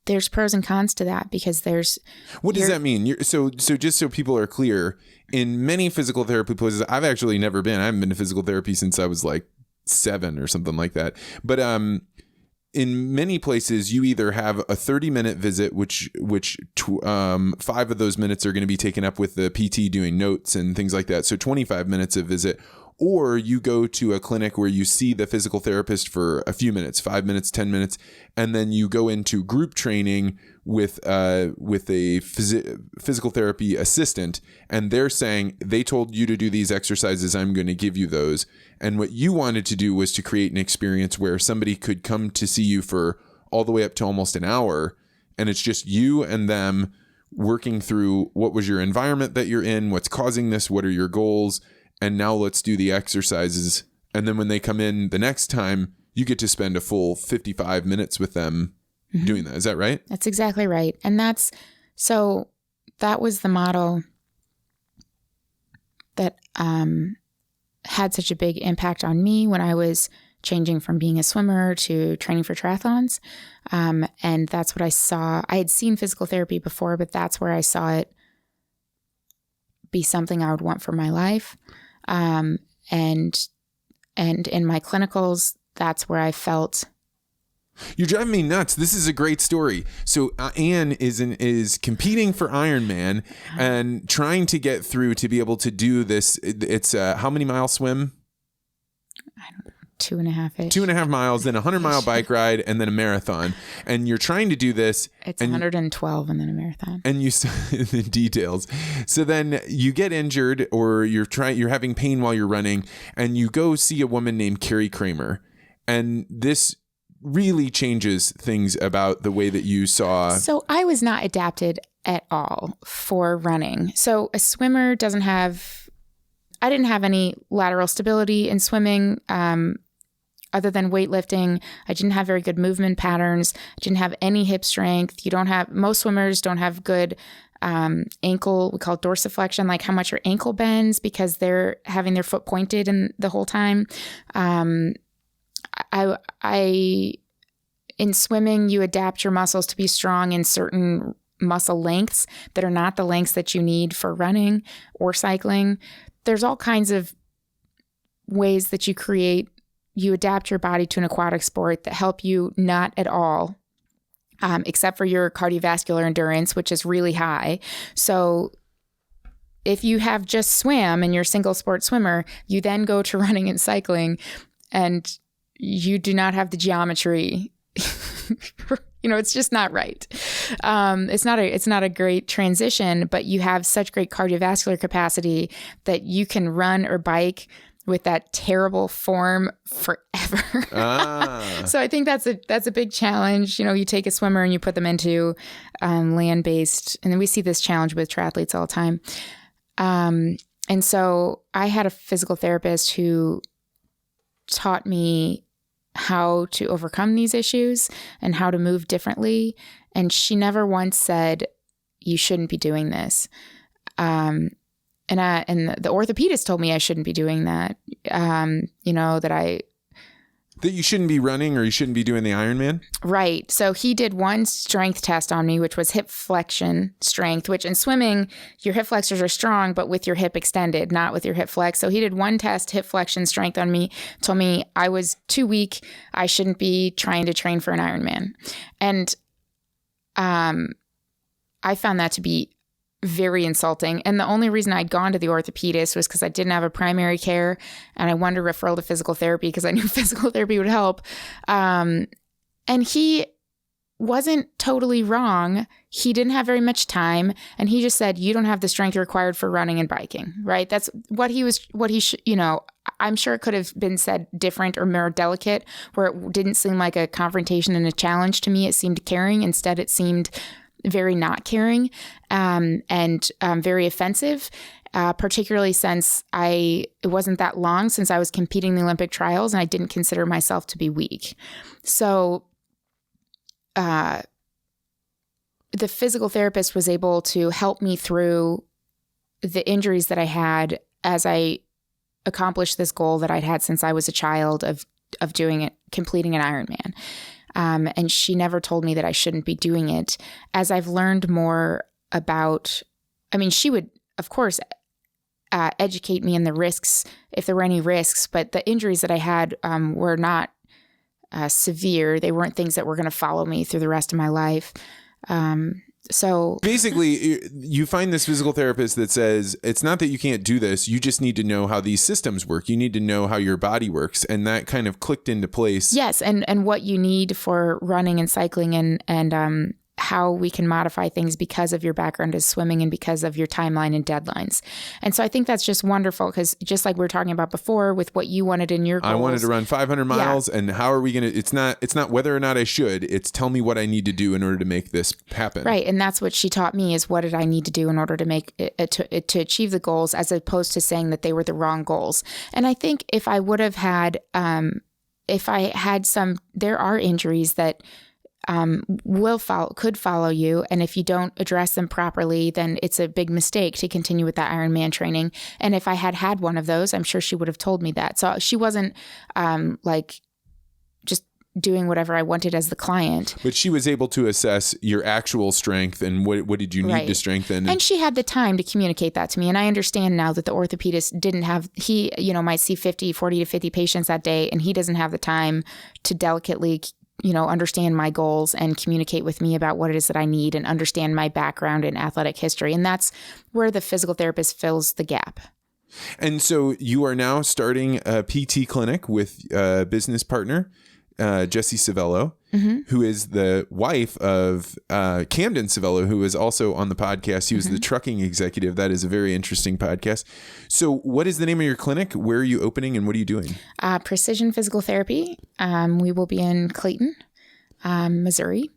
there's pros and cons to that because there's... What does that mean? So just so people are clear, in many physical therapy places, I've actually never been. I haven't been to physical therapy since I was like 7 or something like that. But in many places, you either have a 30-minute visit, which 5 of those minutes are going to be taken up with the PT doing notes and things like that. So 25 minutes of visit. Or you go to a clinic where you see the physical therapist for a few minutes, 5 minutes, 10 minutes, and then you go into group training with a physical therapy assistant, and they're saying, they told you to do these exercises, I'm going to give you those. And what you wanted to do was to create an experience where somebody could come to see you for all the way up to almost an hour, and it's just you and them working through what was your environment that you're in, what's causing this, what are your goals, and now let's do the exercises. And then when they come in the next time, you get to spend a full 55 minutes with them doing that. Is that right? That's exactly right. And that was the model that had such a big impact on me when I was changing from being a swimmer to training for triathlons. And that's what I saw. I had seen physical therapy before, but that's where I saw it be something I would want for my life. And in my clinicals, that's where I felt. You're driving me nuts. This is a great story. So Anne is competing for Ironman and trying to get through to be able to do this. It's a how many mile swim? I don't know. 2.5-ish. 2.5 miles, then a 100-mile bike ride, and then a marathon. And you're trying to do this. It's 112 and then a marathon. And you the details. So then you get injured, or you're having pain while you're running, and you go see a woman named Carrie Kramer. And this really changes things about the way that you saw. So I was not adapted at all for running. So a swimmer I didn't have any lateral stability in swimming. Other than weightlifting, I didn't have very good movement patterns. I didn't have any hip strength. Most swimmers don't have good ankle, we call it dorsiflexion, like how much your ankle bends because they're having their foot pointed in the whole time. In swimming, you adapt your muscles to be strong in certain muscle lengths that are not the lengths that you need for running or cycling. There's all kinds of ways that you adapt your body to an aquatic sport that help you not at all, except for your cardiovascular endurance, which is really high. So if you have just swam and you're a single sport swimmer, you then go to running and cycling and you do not have the geometry. It's just not right. It's not a great transition, but you have such great cardiovascular capacity that you can run or bike with that terrible form forever. So I think that's a big challenge. You take a swimmer and you put them into land-based, and then we see this challenge with triathletes all the time. And so I had a physical therapist who taught me how to overcome these issues and how to move differently. And she never once said, you shouldn't be doing this. And the orthopedist told me I shouldn't be doing that. That That you shouldn't be running or you shouldn't be doing the Ironman? Right. So he did one strength test on me, which was hip flexion strength, which in swimming, your hip flexors are strong, but with your hip extended, not with your hip flex. So he did one test, hip flexion strength on me, told me I was too weak. I shouldn't be trying to train for an Ironman. And I found that to be very insulting. And the only reason I'd gone to the orthopedist was because I didn't have a primary care and I wanted a referral to physical therapy because I knew physical therapy would help. And he wasn't totally wrong. He didn't have very much time. And he just said, you don't have the strength required for running and biking, right? That's what I'm sure it could have been said different or more delicate, where it didn't seem like a confrontation and a challenge to me. It seemed caring. Instead, it seemed very not caring and very offensive, particularly since it wasn't that long since I was competing in the Olympic trials and I didn't consider myself to be weak. So the physical therapist was able to help me through the injuries that I had as I accomplished this goal that I'd had since I was a child of completing an Ironman. And she never told me that I shouldn't be doing it. As I've learned more about, she would, of course, educate me in the risks, if there were any risks, but the injuries that I had were not severe. They weren't things that were going to follow me through the rest of my life. So basically, you find this physical therapist that says, it's not that you can't do this. You just need to know how these systems work. You need to know how your body works. And that kind of clicked into place. Yes. And what you need for running and cycling and how we can modify things because of your background as swimming and because of your timeline and deadlines. And so I think that's just wonderful because just like we were talking about before with what you wanted in your goals. I wanted to run 500 miles and how are we going to, it's not whether or not I should, it's tell me what I need to do in order to make this happen. Right. And that's what she taught me is what did I need to do in order to make it, to achieve the goals as opposed to saying that they were the wrong goals. And I think if I would have had, there are injuries that could follow you. And if you don't address them properly, then it's a big mistake to continue with that Ironman training. And if I had one of those, I'm sure she would have told me that. So she wasn't just doing whatever I wanted as the client. But she was able to assess your actual strength and what did you need to strengthen. And she had the time to communicate that to me. And I understand now that the orthopedist he might see 40 to 50 patients that day, and he doesn't have the time to delicately understand my goals and communicate with me about what it is that I need and understand my background and athletic history. And that's where the physical therapist fills the gap. And so you are now starting a PT clinic with a business partner, Jessie Civello, who is the wife of Camden Civello, who is also on the podcast. He was the trucking executive. That is a very interesting podcast. So what is the name of your clinic? Where are you opening and what are you doing? Precision Physical Therapy. We will be in Clayton, Missouri.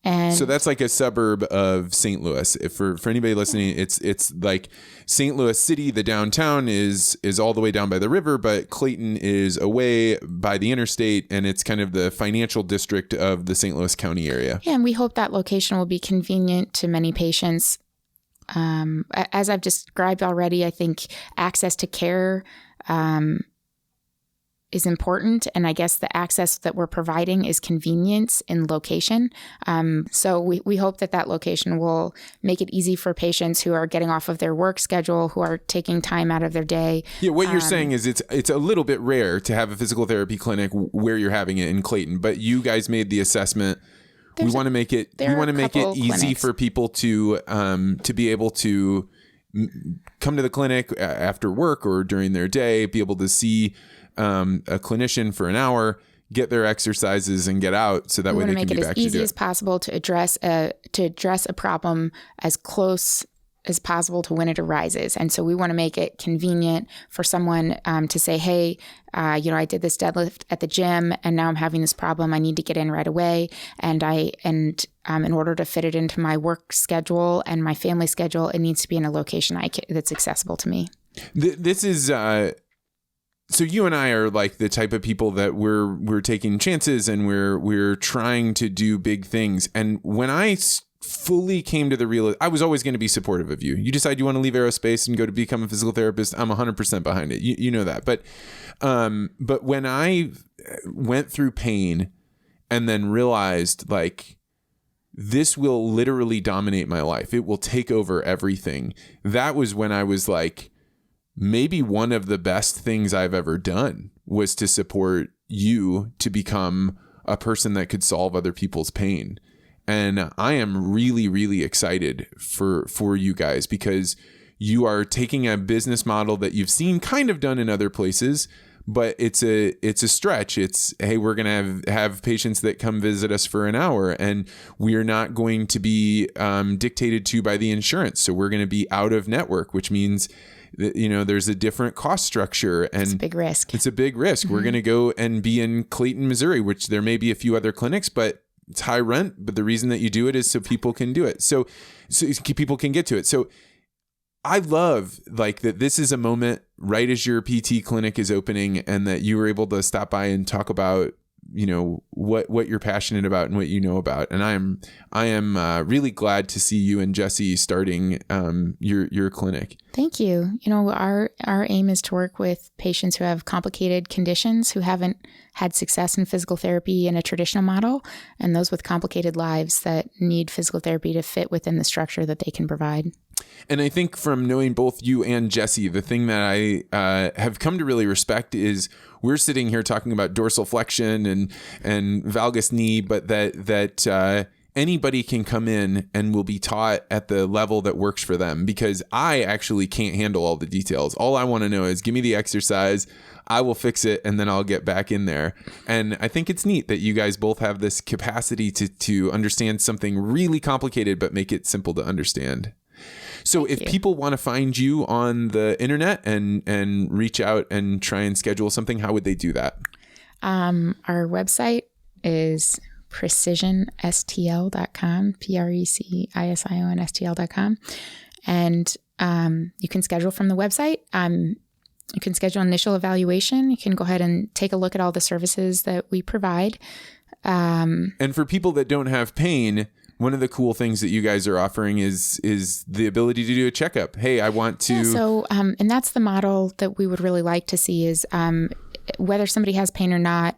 And so that's like a suburb of St. Louis. If for anybody listening, it's like St. Louis City, the downtown is all the way down by the river, but Clayton is away by the interstate, and it's kind of the financial district of the St. Louis County area. Yeah, and we hope that location will be convenient to many patients. As I've described already, I think access to care is important. And I guess the access that we're providing is convenience in location. So we hope that location will make it easy for patients who are getting off of their work schedule, who are taking time out of their day. Yeah, what you're saying is it's a little bit rare to have a physical therapy clinic where you're having it in Clayton, but you guys made the assessment. We want to make it easy clinics for people to be able to come to the clinic after work or during their day, be able to see a clinician for an hour, get their exercises and get out so that way they can be back to do it. We want to make it as easy as possible to address a problem as close as possible to when it arises. And so we want to make it convenient for someone to say, hey, I did this deadlift at the gym and now I'm having this problem. I need to get in right away. And in order to fit it into my work schedule and my family schedule, it needs to be in a location that's accessible to me. This is so you and I are like the type of people that we're taking chances and we're trying to do big things. And when I fully came to the real. I was always going to be supportive of you. You decide you want to leave aerospace and go to become a physical therapist. I'm 100% behind it. You know that. But when I went through pain and then realized like, this will literally dominate my life. It will take over everything. That was when I was like, maybe one of the best things I've ever done was to support you to become a person that could solve other people's pain. And I am really, really excited for you guys, because you are taking a business model that you've seen kind of done in other places, but it's a stretch. It's, hey, we're going to have patients that come visit us for an hour, and we're not going to be dictated to by the insurance. So we're going to be out of network, which means that, you know, there's a different cost structure, and it's a big risk. It's a big risk. Mm-hmm. We're going to go and be in Clayton, Missouri, which there may be a few other clinics, but it's high rent. But the reason that you do it is so people can do it. So people can get to it. So I love like that this is a moment right as your PT clinic is opening, and that you were able to stop by and talk about, you know, what you're passionate about and what you know about. And I am really glad to see you and Jesse starting your clinic. Thank you. You know, our aim is to work with patients who have complicated conditions, who haven't had success in physical therapy in a traditional model, and those with complicated lives that need physical therapy to fit within the structure that they can provide. And I think from knowing both you and Jesse, the thing that I have come to really respect is we're sitting here talking about dorsiflexion and valgus knee, but that anybody can come in and will be taught at the level that works for them, because I actually can't handle all the details. All I want to know is give me the exercise, I will fix it, and then I'll get back in there. And I think it's neat that you guys both have this capacity to understand something really complicated, but make it simple to understand. So if people want to find you on the internet and reach out and try and schedule something, how would they do that? Our website is precisionstl.com, precisionstl.com. And you can schedule from the website. You can schedule an initial evaluation. You can go ahead and take a look at all the services that we provide. And for people that don't have pain, one of the cool things that you guys are offering is the ability to do a checkup. Hey, I want to. Yeah, and that's the model that we would really like to see is whether somebody has pain or not.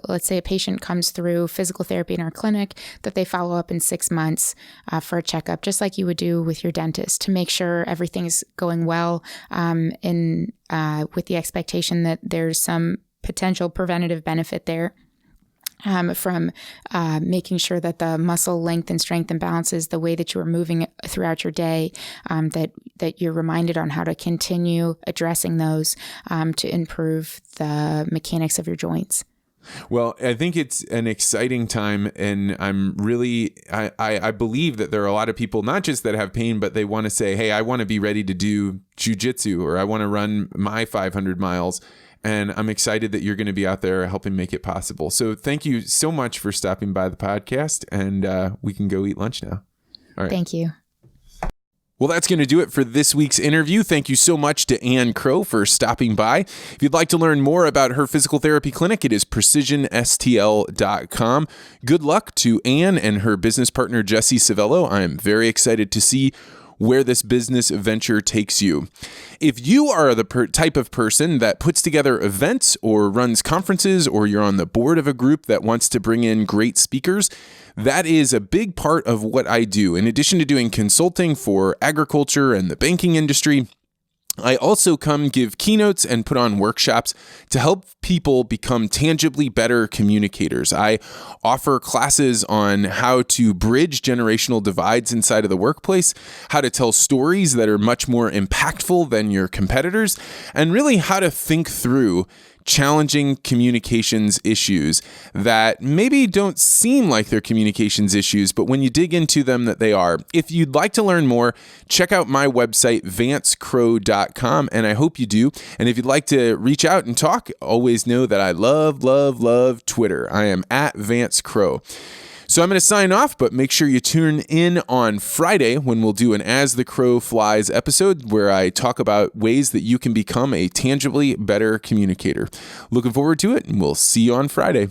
Let's say a patient comes through physical therapy in our clinic, that they follow up in 6 months for a checkup, just like you would do with your dentist, to make sure everything is going well, with the expectation that there's some potential preventative benefit there. From making sure that the muscle length and strength and balance is the way that you are moving throughout your day, that you're reminded on how to continue addressing those to improve the mechanics of your joints. Well, I think it's an exciting time, and I'm really, I believe that there are a lot of people, not just that have pain, but they want to say, hey, I want to be ready to do jujitsu, or I want to run my 500 miles. And I'm excited that you're going to be out there helping make it possible. So thank you so much for stopping by the podcast, and we can go eat lunch now. All right. Thank you. Well, that's going to do it for this week's interview. Thank you so much to Ann Crowe for stopping by. If you'd like to learn more about her physical therapy clinic, it is precisionstl.com. Good luck to Ann and her business partner, Jesse Savello. I am very excited to see where this business venture takes you. If you are the type of person that puts together events or runs conferences, or you're on the board of a group that wants to bring in great speakers, that is a big part of what I do. In addition to doing consulting for agriculture and the banking industry, I also come give keynotes and put on workshops to help people become tangibly better communicators. I offer classes on how to bridge generational divides inside of the workplace, how to tell stories that are much more impactful than your competitors, and really how to think through challenging communications issues that maybe don't seem like they're communications issues, but when you dig into them, that they are. If you'd like to learn more, check out my website, vancecrowe.com, and I hope you do. And if you'd like to reach out and talk, always know that I love Twitter. I am at Vance Crowe. So I'm going to sign off, but make sure you tune in on Friday when we'll do an As the Crow Flies episode where I talk about ways that you can become a tangibly better communicator. Looking forward to it, and we'll see you on Friday.